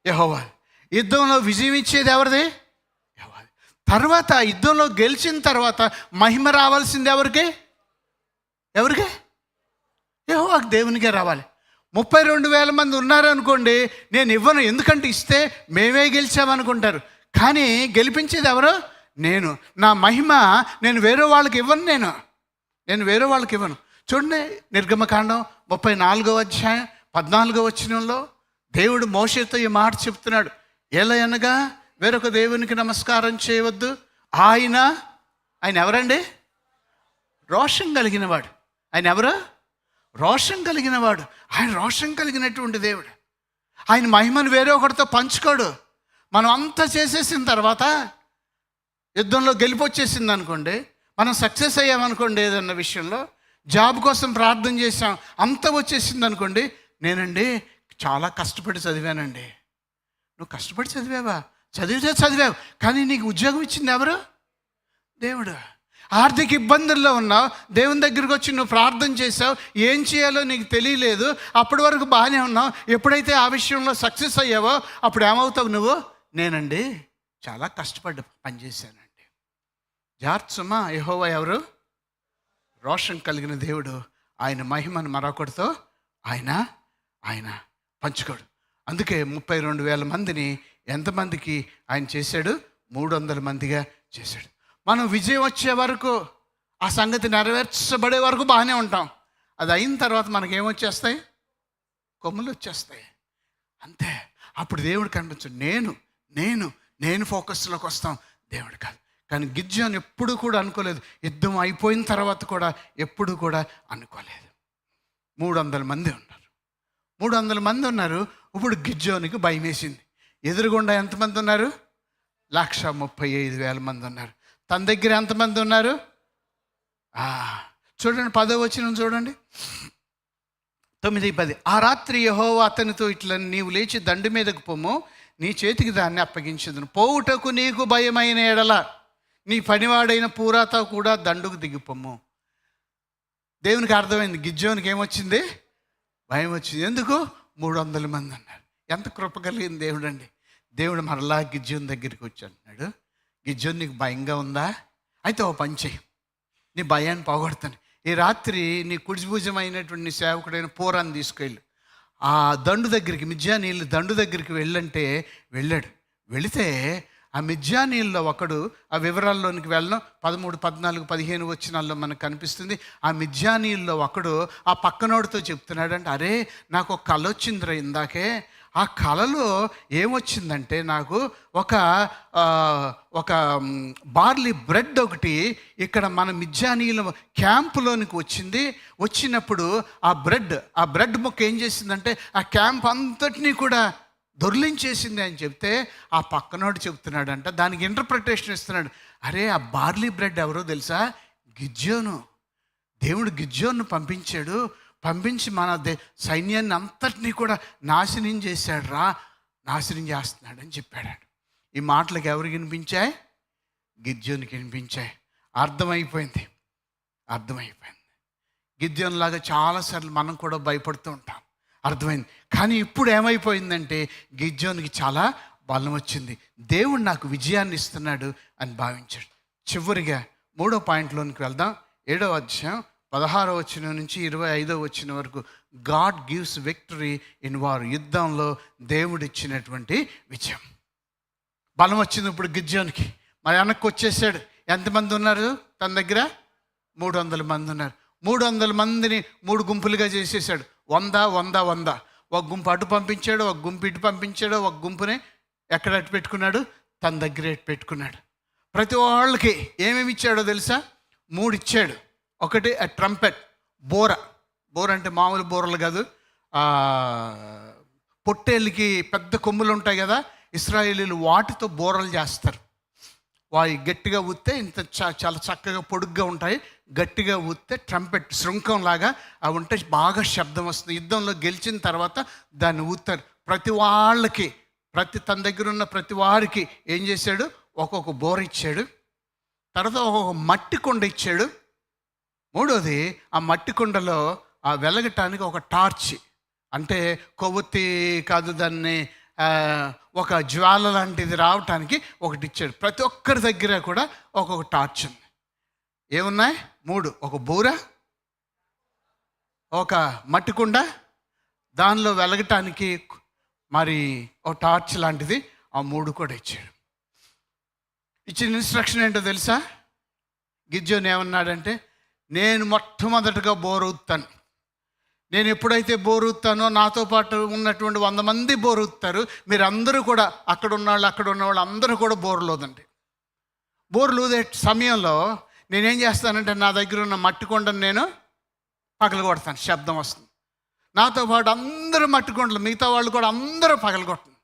యెహోవాది. యుద్ధంలో విజయం ఇచ్చేది ఎవరిది? యెహోవాది. తర్వాత యుద్ధంలో గెలిచిన తర్వాత మహిమ రావాల్సింది ఎవరికి? యెహోవాకి, దేవునికే రావాలి. 32,000 మంది ఉన్నారనుకోండి, నేను ఇవ్వను, ఎందుకంటే ఇస్తే మేమే గెలిచామనుకుంటారు. కానీ గెలిపించేది ఎవరు? నేను. నా మహిమ నేను వేరే వాళ్ళకి ఇవ్వను. నేను వేరే వాళ్ళకి ఇవ్వను. చూడండి, నిర్గమకాండం 34వ అధ్యాయం 14వ వచనంలో దేవుడు మోషేతో ఈ మాట చెప్తున్నాడు. ఏలయనగా వేరొక దేవునికి నమస్కారం చేయవద్దు. ఆయన ఎవరండి? రోషం కలిగినవాడు. ఆయన ఎవరు? రోషం కలిగినవాడు. ఆయన రోషం కలిగినటువంటి దేవుడు. ఆయన మహిమను వేరే ఒకరితో పంచుకోడు. మనం అంతా చేసేసిన తర్వాత యుద్ధంలో గెలిపొచ్చేసింది అనుకోండి, మనం సక్సెస్ అయ్యామనుకోండి, ఏదన్న విషయంలో జాబ్ కోసం ప్రార్థన చేసాం, అంతా వచ్చేసింది అనుకోండి, నేనండి చాలా కష్టపడి చదివానండి. నువ్వు కష్టపడి చదివావా? చదివావు, కానీ నీకు ఉద్యోగం ఇచ్చింది ఎవరు? దేవుడు. ఆర్థిక ఇబ్బందుల్లో ఉన్నావు, దేవుని దగ్గరికి వచ్చి నువ్వు ప్రార్థన చేసావు, ఏం చేయాలో నీకు తెలియలేదు, అప్పటి వరకు బాగానే ఉన్నావు. ఎప్పుడైతే ఆ విషయంలో సక్సెస్ అయ్యావో అప్పుడు ఏమవుతావు నువ్వు? నేనండి చాలా కష్టపడి పనిచేశానండి. జార్చుమా, యెహోవా ఎవరు? రోషం కలిగిన దేవుడు. ఆయన మహిమను మరొకటితో ఆయన పంచుకోడు. అందుకే 32,000 మందిని ఎంతమందికి ఆయన చేశాడు? 300 మందిగా చేశాడు. మనం విజయం వచ్చే వరకు, ఆ సంగతి నెరవేర్చబడే వరకు బాగానే ఉంటాం. అది అయిన తర్వాత మనకేమొచ్చేస్తాయి? కొమ్ములు వచ్చేస్తాయి. అంతే. అప్పుడు దేవుడు కనిపించడు. నేను ఫోకస్లోకి వస్తాం, దేవుడు కాదు. కానీ గిద్యోను ఎప్పుడు కూడా అనుకోలేదు. యుద్ధం అయిపోయిన తర్వాత కూడా ఎప్పుడు కూడా అనుకోలేదు. 300 మంది ఉన్నారు. 300 మంది ఉన్నారు. ఇప్పుడు గిద్యోనికి భయం వేసింది. ఎదురుగుండా ఎంతమంది ఉన్నారు? 135,000 మంది ఉన్నారు. తన దగ్గర ఎంతమంది ఉన్నారు? చూడండి, 10వ వచనం చూడండి, 9-10. ఆ రాత్రి యెహోవా అతనితో ఇట్లా, నీవు లేచి దండు మీదకు పొమ్ము, నీ చేతికి దాన్ని అప్పగించదును. పోవుటకు నీకు భయమైన ఎడల నీ పనివాడైన పూరాతో కూడా దండుకు దిగిపోమ్ము. దేవునికి అర్థమైంది. గిద్యోనికి ఏమొచ్చింది? భయం వచ్చింది. ఎందుకు? 300 మంది ఉన్నారు. ఎంత కృప కలిగిన దేవుడు అండి. దేవుడు మరలా గిద్యోని దగ్గరికి వచ్చి అంటున్నాడు, గిద్యోని నీకు భయంగా ఉందా? అయితే ఓ పని చెయ్యి, నీ భయాన్ని పోగొడతాను. ఈ రాత్రి నీ కుడిభుజమైనటువంటి నీ సేవకుడైన పూరాన్ని తీసుకెళ్ళు. ఆ దండు దగ్గరికి, మిద్యానీయుల దండు దగ్గరికి వెళ్ళంటే వెళ్ళాడు. వెళితే ఆ మిద్యానీయుల్లో ఒకడు, ఆ వివరాల్లోనికి వెళ్ళను, 13, 14, 15 వచనాల్లో మనకు కనిపిస్తుంది. ఆ మిద్యానీయుల్లో ఒకడు ఆ పక్కనోడితో చెప్తున్నాడంటే, అరే నాకు ఒక కళ వచ్చిందిరా ఇందాకే. ఆ కళలో ఏమొచ్చిందంటే నాకు ఒక బార్లీ బ్రెడ్ ఒకటి ఇక్కడ మన మిద్యానీయుల క్యాంపులోనికి వచ్చింది. వచ్చినప్పుడు ఆ బ్రెడ్ ముక్క ఏం చేసిందంటే ఆ క్యాంప్ అంతటినీ కూడా దొర్లించేసింది అని చెప్తే, ఆ పక్కనోడు చెప్తున్నాడంట, దానికి ఇంటర్ప్రిటేషన్ ఇస్తున్నాడు. అరే ఆ బార్లీ బ్రెడ్ ఎవరో తెలుసా? గిద్యోను, దేవుడు గిద్యోను పంపించాడు, పంపించి మన సైన్యాన్ని అంతటినీ కూడా నాశనం చేశాడు రా, నాశనం చేస్తున్నాడని చెప్పాడు. ఈ మాటలకు ఎవరికి వినిపించాయి? గిద్యోనికి వినిపించాయి. అర్థమైపోయింది. గిద్యోనులాగా చాలాసార్లు మనం కూడా భయపడుతూ ఉంటాం. అర్థమైంది. కానీ ఇప్పుడు ఏమైపోయిందంటే గిద్యోనికి చాలా బలం వచ్చింది. దేవుడు నాకు విజయాన్ని ఇస్తున్నాడు అని భావించాడు. చివరిగా 3వ పాయింట్లోనికి వెళ్దాం. 7వ అధ్యాయం 16వ వచనం నుంచి 25వ వచనం వరకు. God gives victory in war. యుద్ధంలో దేవుడు ఇచ్చినటువంటి విజయం. బలం వచ్చింది ఇప్పుడు గిద్యోనికి. మరి వెనక్కి వచ్చేసాడు. ఎంతమంది ఉన్నారు తన దగ్గర? 300 మంది ఉన్నారు. 300 మందిని 3 గుంపులుగా చేసేసాడు. 100. ఒక గుంపు అటు పంపించాడు, ఒక గుంపు ఇటు పంపించాడు. ఒక గుంపుని ఎక్కడ అటు పెట్టుకున్నాడు? తన దగ్గర అటు పెట్టుకున్నాడు. ప్రతి వాళ్ళకి ఏమేమి ఇచ్చాడో తెలుసా? 3 ఇచ్చాడు. ఒకటి ట్రంపెట్, బోర అంటే మామూలు బోరలు కాదు, పొట్టేళ్ళకి పెద్ద కొమ్ములు ఉంటాయి కదా, ఇశ్రాయేలీలు వాటితో బోరలు చేస్తారు. వాయి గట్టిగా ఊస్తే ఇంత చాలా చక్కగా పొడుగ్గా ఉంటాయి. గట్టిగా ఊస్తే ట్రంపెట్ శృంఖంలాగా అవి ఉంటే బాగా శబ్దం వస్తుంది. యుద్ధంలో గెలిచిన తర్వాత దాన్ని ఊతారు. తన దగ్గర ఉన్న ప్రతి వారికి ఏం చేశాడు? ఒక్కొక్క బోర ఇచ్చాడు. తర్వాత ఒక్కొక్క మట్టి కొండ ఇచ్చాడు. 3వది ఆ మట్టి కొండలో ఆ వెలగటానికి ఒక టార్చ్, అంటే కొవ్వొత్తి కాదు, దాన్ని ఒక జ్వాల లాంటిది రావటానికి ఒకటి ఇచ్చాడు. ప్రతి ఒక్కరి దగ్గర కూడా ఒక్కొక్క టార్చ్ ఉంది. ఏమున్నాయి? 3. ఒక బూర, ఒక మట్టి కుండ, దానిలో వెలగటానికి మరి ఒక టార్చ్ లాంటిది, ఆ 3 కూడా ఇచ్చాడు. ఇచ్చిన ఇన్స్ట్రక్షన్ ఏంటో తెలుసా? గిద్యోను ఏమన్నాడంటే, నేను మొట్టమొదటిగా బోరూతాను. నేను ఎప్పుడైతే బోరూతానో నాతో పాటు ఉన్నటువంటి 100 మంది బోరూతారు. మీరందరూ కూడా అక్కడ ఉన్నవాళ్ళు అందరూ కూడా బోర్లోదండి. బోర్లూదే సమయంలో నేనేం చేస్తానంటే నా దగ్గర ఉన్న మట్టి కొండను నేను పగలగొడతాను. శబ్దం వస్తుంది. నాతో పాటు అందరూ మట్టి కొండలు, మిగతా వాళ్ళు కూడా అందరూ పగలగొడతాను.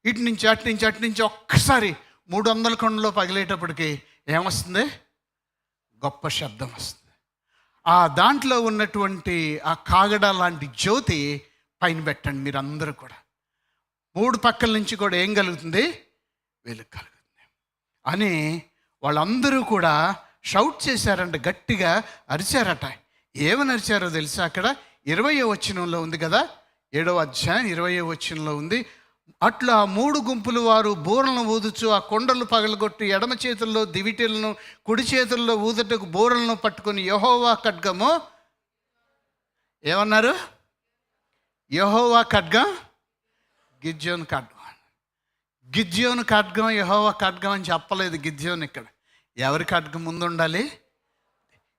ఇటు నుంచి అటు నుంచి ఒక్కసారి 300 కొండలో పగిలేటప్పటికి ఏమొస్తుంది? గొప్ప శబ్దం వస్తుంది. ఆ దాంట్లో ఉన్నటువంటి ఆ కాగడ లాంటి జ్యోతి పైన పెట్టండి మీరందరూ కూడా. 3 పక్కల నుంచి కూడా ఏం కలుగుతుంది? వెలుగు కలుగుతుంది అని వాళ్ళందరూ కూడా షౌట్ చేశారంట, గట్టిగా అరిచారట. ఏమని అరిచారో తెలుసా? అక్కడ 20వ వచనంలో ఉంది కదా, 7వ అధ్యాయం 20వ వచనంలో ఉంది. అట్లా 3 గుంపులు వారు బూరలను ఊదుచు ఆ కొండలు పగలగొట్టి ఎడమ చేతుల్లో దివిటీలను, కుడి చేతుల్లో ఊదటకు బూరలను పట్టుకొని యెహోవా ఖడ్గము, ఏమన్నారు? యెహోవా ఖడ్గం, గిద్యోను ఖడ్గం, యెహోవా ఖడ్గం అని చెప్పలేదు గిద్యోను. ఇక్కడ ఎవరి ఖడ్గం ముందు ఉండాలి?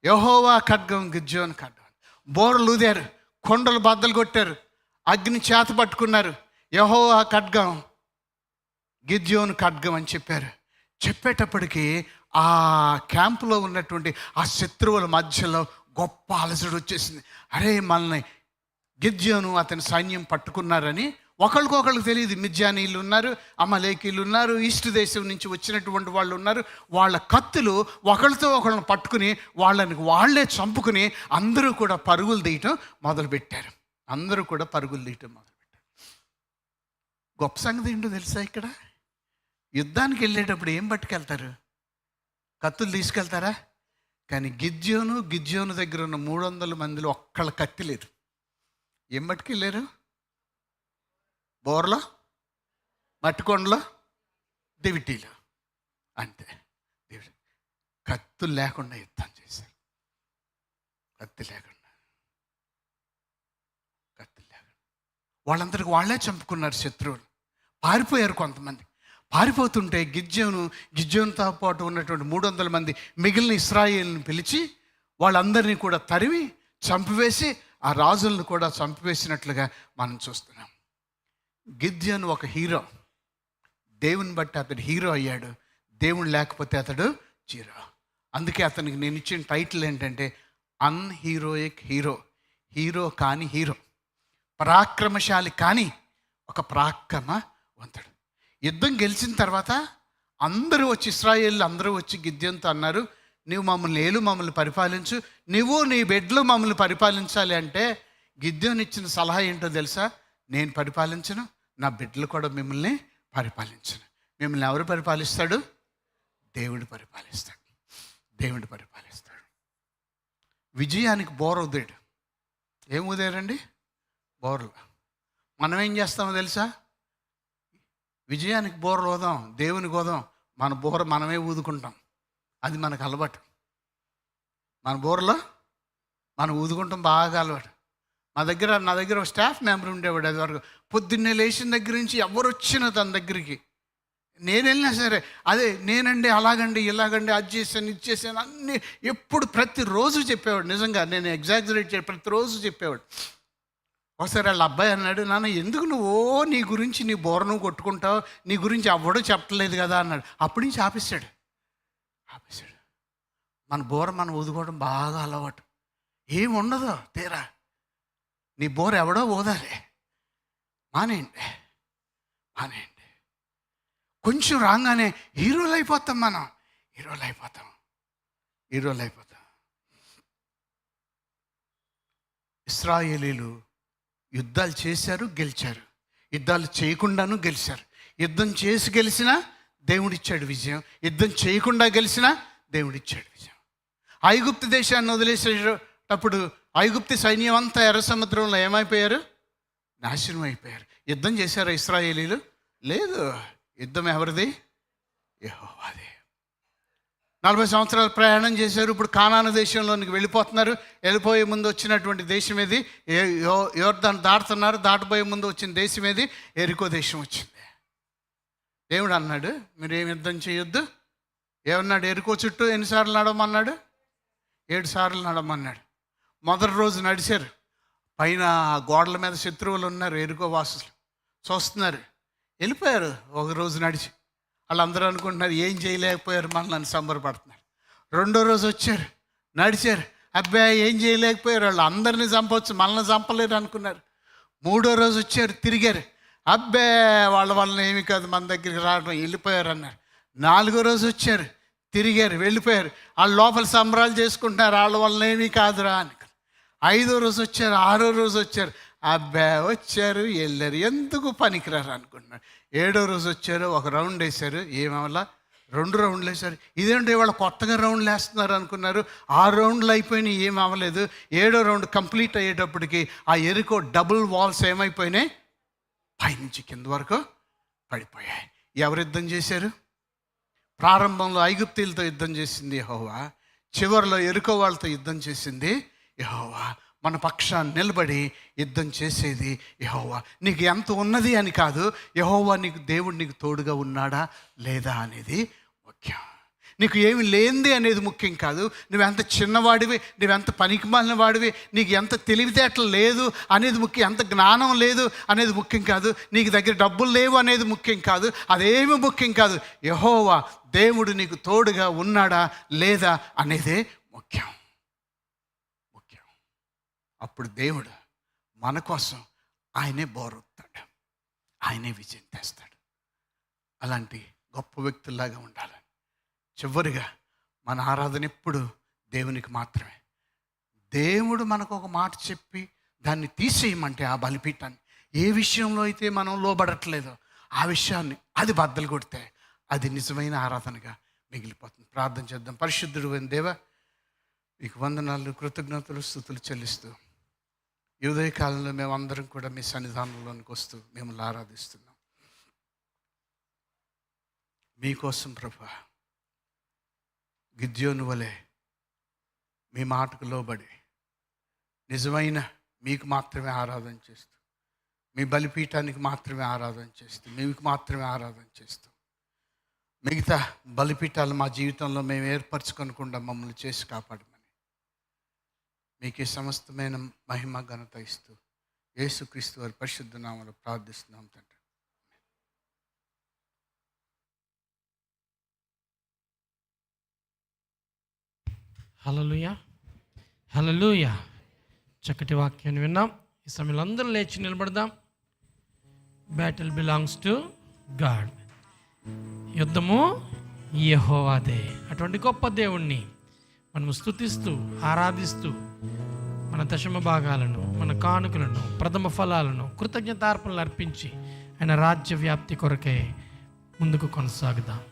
యెహోవా ఖడ్గం, గిద్యోను ఖడ్గం. బోరలు ఊదారు, కొండలు బద్దలు కొట్టారు, అగ్ని చేత పట్టుకున్నారు. యెహోవా ఖడ్గం, గిద్యోను ఖడ్గం అని చెప్పేటప్పటికి ఆ క్యాంపులో ఉన్నటువంటి ఆ శత్రువుల మధ్యలో గొప్ప అలసట వచ్చేసింది. అరే, మనల్ని గిద్యోను అతని సైన్యం పట్టుకున్నారని ఒకరికొకరికి తెలియదు. మిద్యానీయులు ఉన్నారు, అమలేకీలు ఉన్నారు, ఈస్ట్ దేశం నుంచి వచ్చినటువంటి వాళ్ళు ఉన్నారు. వాళ్ళ కత్తులు ఒకరితో ఒకళ్ళని పట్టుకుని వాళ్ళే చంపుకుని అందరూ కూడా పరుగులు తీయటం మొదలుపెట్టారు. గొప్ప సంగతి ఏంటో తెలుసా? ఇక్కడ యుద్ధానికి వెళ్ళేటప్పుడు ఏం పట్టుకెళ్తారు? కత్తులు తీసుకెళ్తారా? కానీ గిద్యోను దగ్గర ఉన్న 300 మందిలో ఒక్కళ్ళ కత్తి లేదు. ఏం పట్టుకెళ్ళారు? బోర్లో, మట్టికొండలో, దివిటీలు, అంతే. కత్తులు లేకుండా యుద్ధం చేశారు. కత్తి లేకుండా వాళ్ళందరికీ వాళ్ళే చంపుకున్నారు శత్రువులు. పారిపోయారు కొంతమంది. పారిపోతుంటే గిద్యోనుతో పాటు ఉన్నటువంటి 300 మంది మిగిలిన ఇశ్రాయేలుని పిలిచి వాళ్ళందరినీ కూడా తరిమి చంపివేసి ఆ రాజులను కూడా చంపివేసినట్లుగా మనం చూస్తున్నాం. గిద్యోను ఒక హీరో. దేవుని బట్టి అతడు హీరో అయ్యాడు. దేవుడు లేకపోతే అతడు జీరో. అందుకే అతనికి నేను ఇచ్చిన టైటిల్ ఏంటంటే అన్హీరోయిక్ హీరో. హీరో కాని హీరో, పరాక్రమశాలి కానీ ఒక పరాక్రమవంతుడు. యుద్ధం గెలిచిన తర్వాత ఇశ్రాయేలు అందరూ వచ్చి గిద్యోనుతో అన్నారు, నువ్వు మమ్మల్ని ఏలు, మమ్మల్ని పరిపాలించు, నువ్వు నీ బిడ్డలు మమ్మల్ని పరిపాలించాలి అంటే గిద్యోను ఇచ్చిన సలహా ఏంటో తెలుసా? నేను పరిపాలించను, నా బిడ్డలు కూడా మిమ్మల్ని పరిపాలించను. మిమ్మల్ని ఎవరు పరిపాలిస్తాడు? దేవుడు పరిపాలిస్తాడు. దేవుడు పరిపాలిస్తాడు. విజయానికి బోర ఉదేడు. ఏం ఉదేరండి? బోర్లు. మనం ఏం చేస్తామో తెలుసా? విజయానికి బోర్లు ఊదాం, దేవునికి ఊదాం, మన బోర మనమే ఊదుకుంటాం. అది మనకు అలవాటు. మన బోర్లో మనం ఊదుకుంటాం బాగా అలవాటు. నా దగ్గర ఒక స్టాఫ్ మెంబర్ ఉండేవాడు. అది వరకు పొద్దున్నే లేచిన దగ్గర నుంచి ఎవరు వచ్చినా తన దగ్గరికి, నేను వెళ్ళినా సరే అదే నేనండి, అలాగండి, ఇలాగండి, అది చేశాను, ఇది చేశాను, అన్నీ ఎప్పుడు ప్రతిరోజు చెప్పేవాడు. నిజంగా నేను ఎగ్జాగ్జరేట్ చేయ ప్రతిరోజు చెప్పేవాడు. ఒకసారి వాళ్ళ అబ్బాయి అన్నాడు, నాన్న ఎందుకు నువ్వు నీ గురించి నీ బోర నువ్వు కొట్టుకుంటావు, నీ గురించి ఎవడో చెప్పలేదు కదా అన్నాడు. అప్పటి నుంచి ఆపేశాడు. మన బోర మనం ఊదుకోవడం బాగా అలవాటు. ఏముండదు తీరా, నీ బోర ఎవడో ఊదాలి. మానేయండి. కొంచెం రాగానే హీరోలు అయిపోతాం. మనం హీరోలు అయిపోతాం. ఇశ్రాయేలీలు యుద్ధాలు చేశారు, గెలిచారు. యుద్ధాలు చేయకుండాను గెలిచారు. యుద్ధం చేసి గెలిచినా దేవుడిచ్చాడు విజయం, యుద్ధం చేయకుండా గెలిచినా దేవుడిచ్చాడు విజయం. ఐగుప్తు దేశాన్ని వదిలేసేటప్పుడు ఐగుప్తు సైన్యం అంతా ఎర్ర సముద్రంలో ఏమైపోయారు? నాశనం అయిపోయారు. యుద్ధం చేశారా ఇశ్రాయేలీలు? లేదు. యుద్ధం ఎవరిది? యెహోవాది. 40 సంవత్సరాలు ప్రయాణం చేశారు. ఇప్పుడు కానాను దేశంలోనికి వెళ్ళిపోతున్నారు. వెళ్ళిపోయే ముందు వచ్చినటువంటి దేశం ఏది? యోర్దాను దాటుతున్నారు. దాటిపోయే ముందు వచ్చిన దేశం ఏది? ఎరికో దేశం వచ్చింది. దేవుడు అన్నాడు, మీరు ఏం యుద్ధం చేయొద్దు. ఏమన్నాడు? ఎరికో చుట్టూ ఎన్నిసార్లు నడవమన్నాడు? 7 సార్లు నడవమన్నాడు. మొదటి రోజు నడిచారు. పైన గోడల మీద శత్రువులు ఉన్నారు, ఎరికో వాసులు చూస్తున్నారు. వెళ్ళిపోయారు. ఒక రోజు నడిచి వాళ్ళందరూ అనుకుంటున్నారు ఏం చేయలేకపోయారు, మనల్ని సంబరపడుతున్నారు. రెండో రోజు వచ్చారు, నడిచారు. అబ్బాయి ఏం చేయలేకపోయారు, వాళ్ళు అందరినీ చంపవచ్చు, మనల్ని చంపలేరు అనుకున్నారు. మూడో రోజు వచ్చారు, తిరిగారు. అబ్బే వాళ్ళ వలన ఏమి కాదు, మన దగ్గరికి రావడం, వెళ్ళిపోయారు అన్నారు. 4వ రోజు వచ్చారు, తిరిగారు, వెళ్ళిపోయారు. వాళ్ళు లోపల సంబరాలు చేసుకుంటున్నారు, వాళ్ళ వలన ఏమీ కాదురా అని. 5వ రోజు వచ్చారు, 6వ రోజు వచ్చారు. అబ్బా వచ్చారు, వెళ్ళారు, ఎందుకు పనికిరారు అనుకుంటున్నారు. 7వ రోజు వచ్చారు, ఒక రౌండ్ వేశారు. ఏమవలా? 2 రౌండ్లు వేశారు. ఇదేంటి వాళ్ళు కొత్తగా రౌండ్లు వేస్తున్నారు అనుకున్నారు. 6 రౌండ్లు అయిపోయినాయి, ఏం అవ్వలేదు. 7వ రౌండ్ కంప్లీట్ అయ్యేటప్పటికి ఆ ఎరికో డబుల్ వాల్స్ ఏమైపోయినాయి? పైనుంచి కింద వరకు పడిపోయాయి. ఎవరు యుద్ధం చేశారు? ప్రారంభంలో ఐగుప్తీలతో యుద్ధం చేసింది యెహోవా, చివరిలో ఎరికో వాళ్ళతో యుద్ధం చేసింది యెహోవా. మన పక్షాన్ని నిలబడి యుద్ధం చేసేది యెహోవా. నీకు ఎంత ఉన్నది అని కాదు, యెహోవా నీకు, దేవుడు నీకు తోడుగా ఉన్నాడా లేదా అనేది ముఖ్యం. నీకు ఏమి లేనిది అనేది ముఖ్యం కాదు. నువ్వెంత చిన్నవాడివి, నువ్వెంత పనికిమాలిన వాడివి, నీకు ఎంత తెలివితేటలు లేదు అనేది ముఖ్యం, ఎంత జ్ఞానం లేదు అనేది ముఖ్యం కాదు, నీకు దగ్గర డబ్బులు లేవు అనేది ముఖ్యం కాదు, అదేమి ముఖ్యం కాదు. యెహోవా దేవుడు నీకు తోడుగా ఉన్నాడా లేదా అనేదే ముఖ్యం. అప్పుడు దేవుడు మన కోసం ఆయనే బోరొత్తాడు, ఆయనే విజయం తెస్తాడు. అలాంటి గొప్ప వ్యక్తుల్లాగా ఉండాలని. చివరిగా మన ఆరాధన ఎప్పుడు దేవునికి మాత్రమే. దేవుడు మనకు ఒక మాట చెప్పి దాన్ని తీసేయమంటే ఆ బలిపీఠాన్ని, ఏ విషయంలో అయితే మనం లోబడట్లేదో ఆ విషయాన్ని అది బద్దలు కొడితే అది నిజమైన ఆరాధనగా మిగిలిపోతుంది. ప్రార్థన చేద్దాం. పరిశుద్ధుడు అయిన దేవా, మీకు వందనాలు, కృతజ్ఞతలు, స్తుతులు చెల్లిస్తూ ఈ ఉదయకాలంలో మేమందరం కూడా మీ సన్నిధానంలోనికి వస్తూ మిమ్మల్ని ఆరాధిస్తున్నాం. మీకోసం ప్రభువా, గిద్యోను వలె మీ మాటకు లోబడి నిజమైన మీకు మాత్రమే ఆరాధన చేస్తూ, మీ బలిపీఠానికి మాత్రమే ఆరాధన చేస్తూ, మీకు మాత్రమే ఆరాధన చేస్తూ, మిగతా బలిపీఠాలు మా జీవితంలో మేము ఏర్పరచుకోనకుండా మమ్మల్ని చేసి కాపాడమని మీకే సమస్తమైన మహిమ ఘనత ఇస్తూ యేసుక్రీస్తు వారి పరిశుద్ధ నామములో ప్రార్థిస్తున్నాం తండ్రి. హల్లెలూయా, హల్లెలూయా. చక్కటి వాక్యాన్ని విన్నాం. ఈ సమయంలో అందరూ లేచి నిలబడదాం. Battle belongs to God. యుద్ధము యెహోవాదే. అటువంటి గొప్ప దేవుణ్ణి మనము స్తుతిస్తూ ఆరాధిస్తూ మన దశమ భాగాలను, మన కానుకలను, ప్రథమ ఫలాలను, కృతజ్ఞతార్పణలు అర్పించి ఆయన రాజ్య వ్యాప్తి కొరకే ముందుకు కొనసాగుదాం.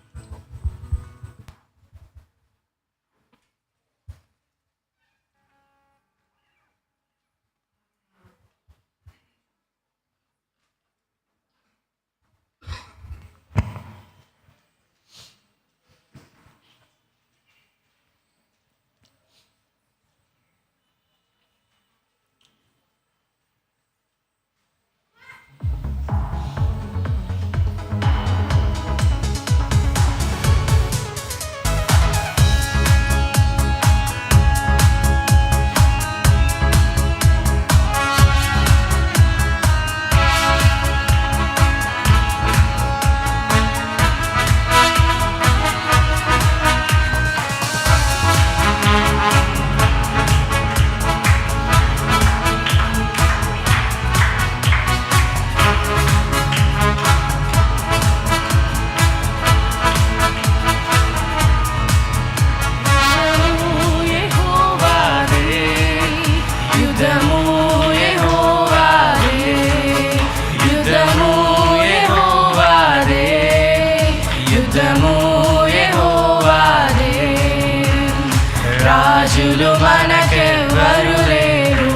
రాజులు మనకెవ్వరు లేరు,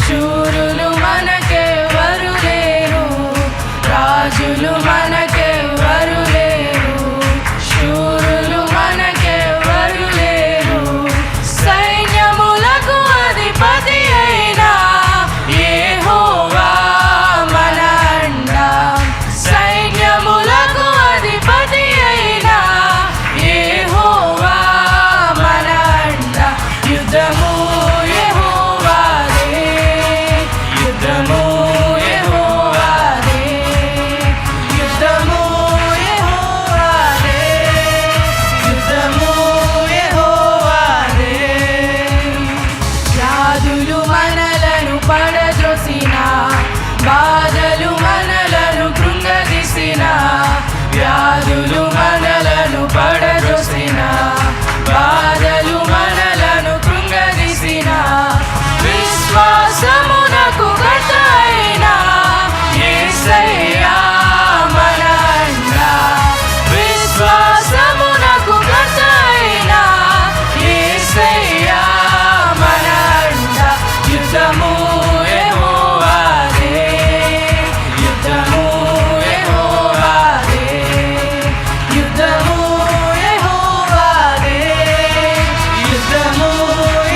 శూరులు మనకెవ్వరు లేరు. రాజులు మనకెవ్వరు లేరు, శూరులు మనకెవ్వరు లేరు. సైన్యములకు అధిపతి అయిన యెహోవా మన అండ. సైన్యములకు అధిపతి అయిన యెహోవా మన అండ. యుద్ధము యెహోవాదే, యుద్ధము యెహోవాదే, యుద్ధము యెహోవాదే, యుద్ధము యెహోవాదే. వ్యాధులు మనలను పడద్రోసిన, బాధలు మనలను కృంగదీసిన. వ్యాధులు మనలను పడద్రోసిన, బాధలు మనలను కృంగదీసిన. విశ్వాసమునకు కర్తయైన యేసయ్యా మన అండ. విశ్వాసమునకు కర్తయైన యేసయ్యా మన అండ. యుద్ధము యెహోవాదే, యుద్ధము యెహోవాదే, యుద్ధము యెహోవాదే, యుద్ధము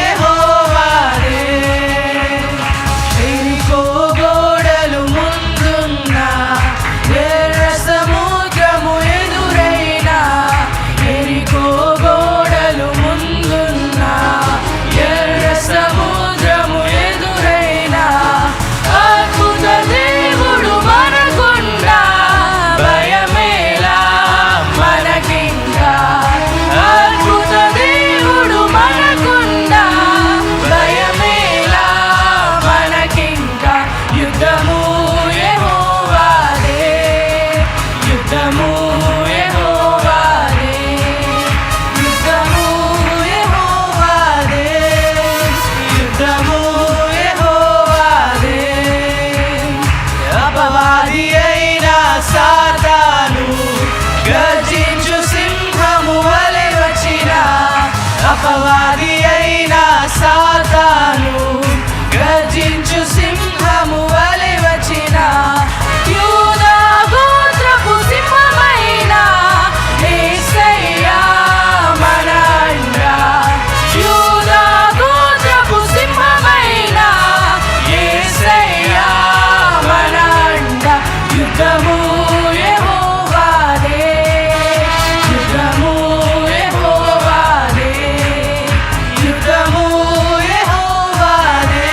యెహోవాదే. ఎరికో గోడలు ముందున్న, ఎర్ర సముద్రము ఎదురైన. ఎరికో గోడలు ముందున్న, ఎర్ర సముద్రము ఎదురైన. అద్భుత దేవుడు మనకుండా, భయమేలా మనకింకా. అద్భుత దేవుడు మనకుండా, భయమేలా మనకింకా. యుద్ధము యెహోవాదే, యుద్ధము యెహోవాదే, యుద్ధము యెహోవాదే, యుద్ధము యెహోవాదే. అపవాది అయిన సాతాను గర్జించు సింహము వలె వచ్చిన. అపవాది అయిన సాతాను గర్జించు సింహము వలె వచ్చిన. యూదా గోత్రపు సింహమైన యేసయ్యా మన అండ. యూదా గోత్రపు సింహమైన యేసయ్యా మన అండ. యుద్ధము యెహోవాదే, యుద్ధము యెహోవాదే, యుద్ధము యెహోవాదే,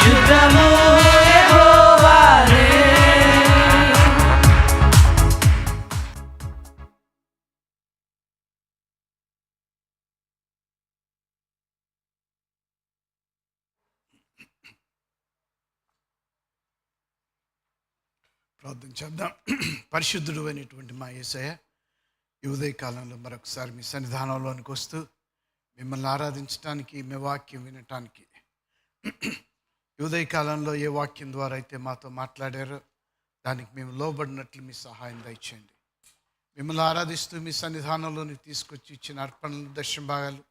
యుద్ధము యెహోవాదే. ప్రార్థన చేద్దాం. పరిశుద్ధుడు అయినటువంటి మా యేసయ్య, ఈ ఉదయ కాలంలో మరొకసారి మీ సన్నిధానంలోనికి వస్తూ మిమ్మల్ని ఆరాధించడానికి, మీ వాక్యం వినటానికి ఈ ఉదయకాలంలో ఏ వాక్యం ద్వారా అయితే మాతో మాట్లాడారో దానికి మేము లోబడినట్లు మీ సహాయం దయచేయండి. మిమ్మల్ని ఆరాధిస్తూ మీ సన్నిధానంలోని తీసుకొచ్చి ఇచ్చిన అర్పణలు, దశమ భాగాలు,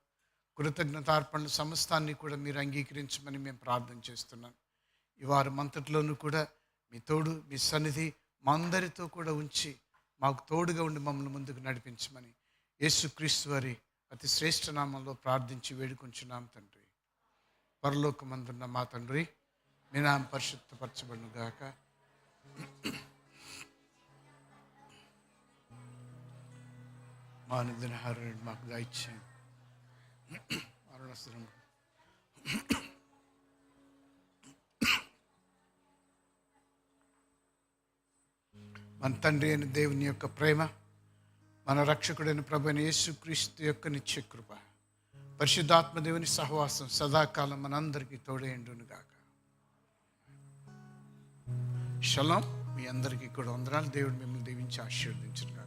కృతజ్ఞతార్పణలు సమస్తాన్ని కూడా మీరు అంగీకరించమని మేము ప్రార్థన చేస్తున్నాం. ఈ వారం అంతటిలోనూ కూడా మీ తోడు, మీ సన్నిధి మా అందరితో కూడా ఉంచి మాకు తోడుగా ఉండి మమ్మల్ని ముందుకు నడిపించమని యేసుక్రీస్తు వారి అతి శ్రేష్ఠ నామంలో ప్రార్థించి వేడుకొంచున్నాం తండ్రి. పరలోకమందున్న మా తండ్రి, మీ నామం పరిశుద్ధపరచబడును గాక. మా అనుదిన ఆహారం మాకు దయచేయండి. అరుణాసనం మన తండ్రి అయిన దేవుని యొక్క ప్రేమ, మన రక్షకుడైన ప్రభువైన యేసుక్రీస్తు యొక్క నిత్య కృప, పరిశుద్ధాత్మ దేవుని సహవాసం సదాకాలం మనందరికీ తోడేయండును గాక. షలోం. మీ అందరికీ కూడా వందనాలు. దేవుడు మిమ్మల్ని దీవించి ఆశీర్వదించును గాక.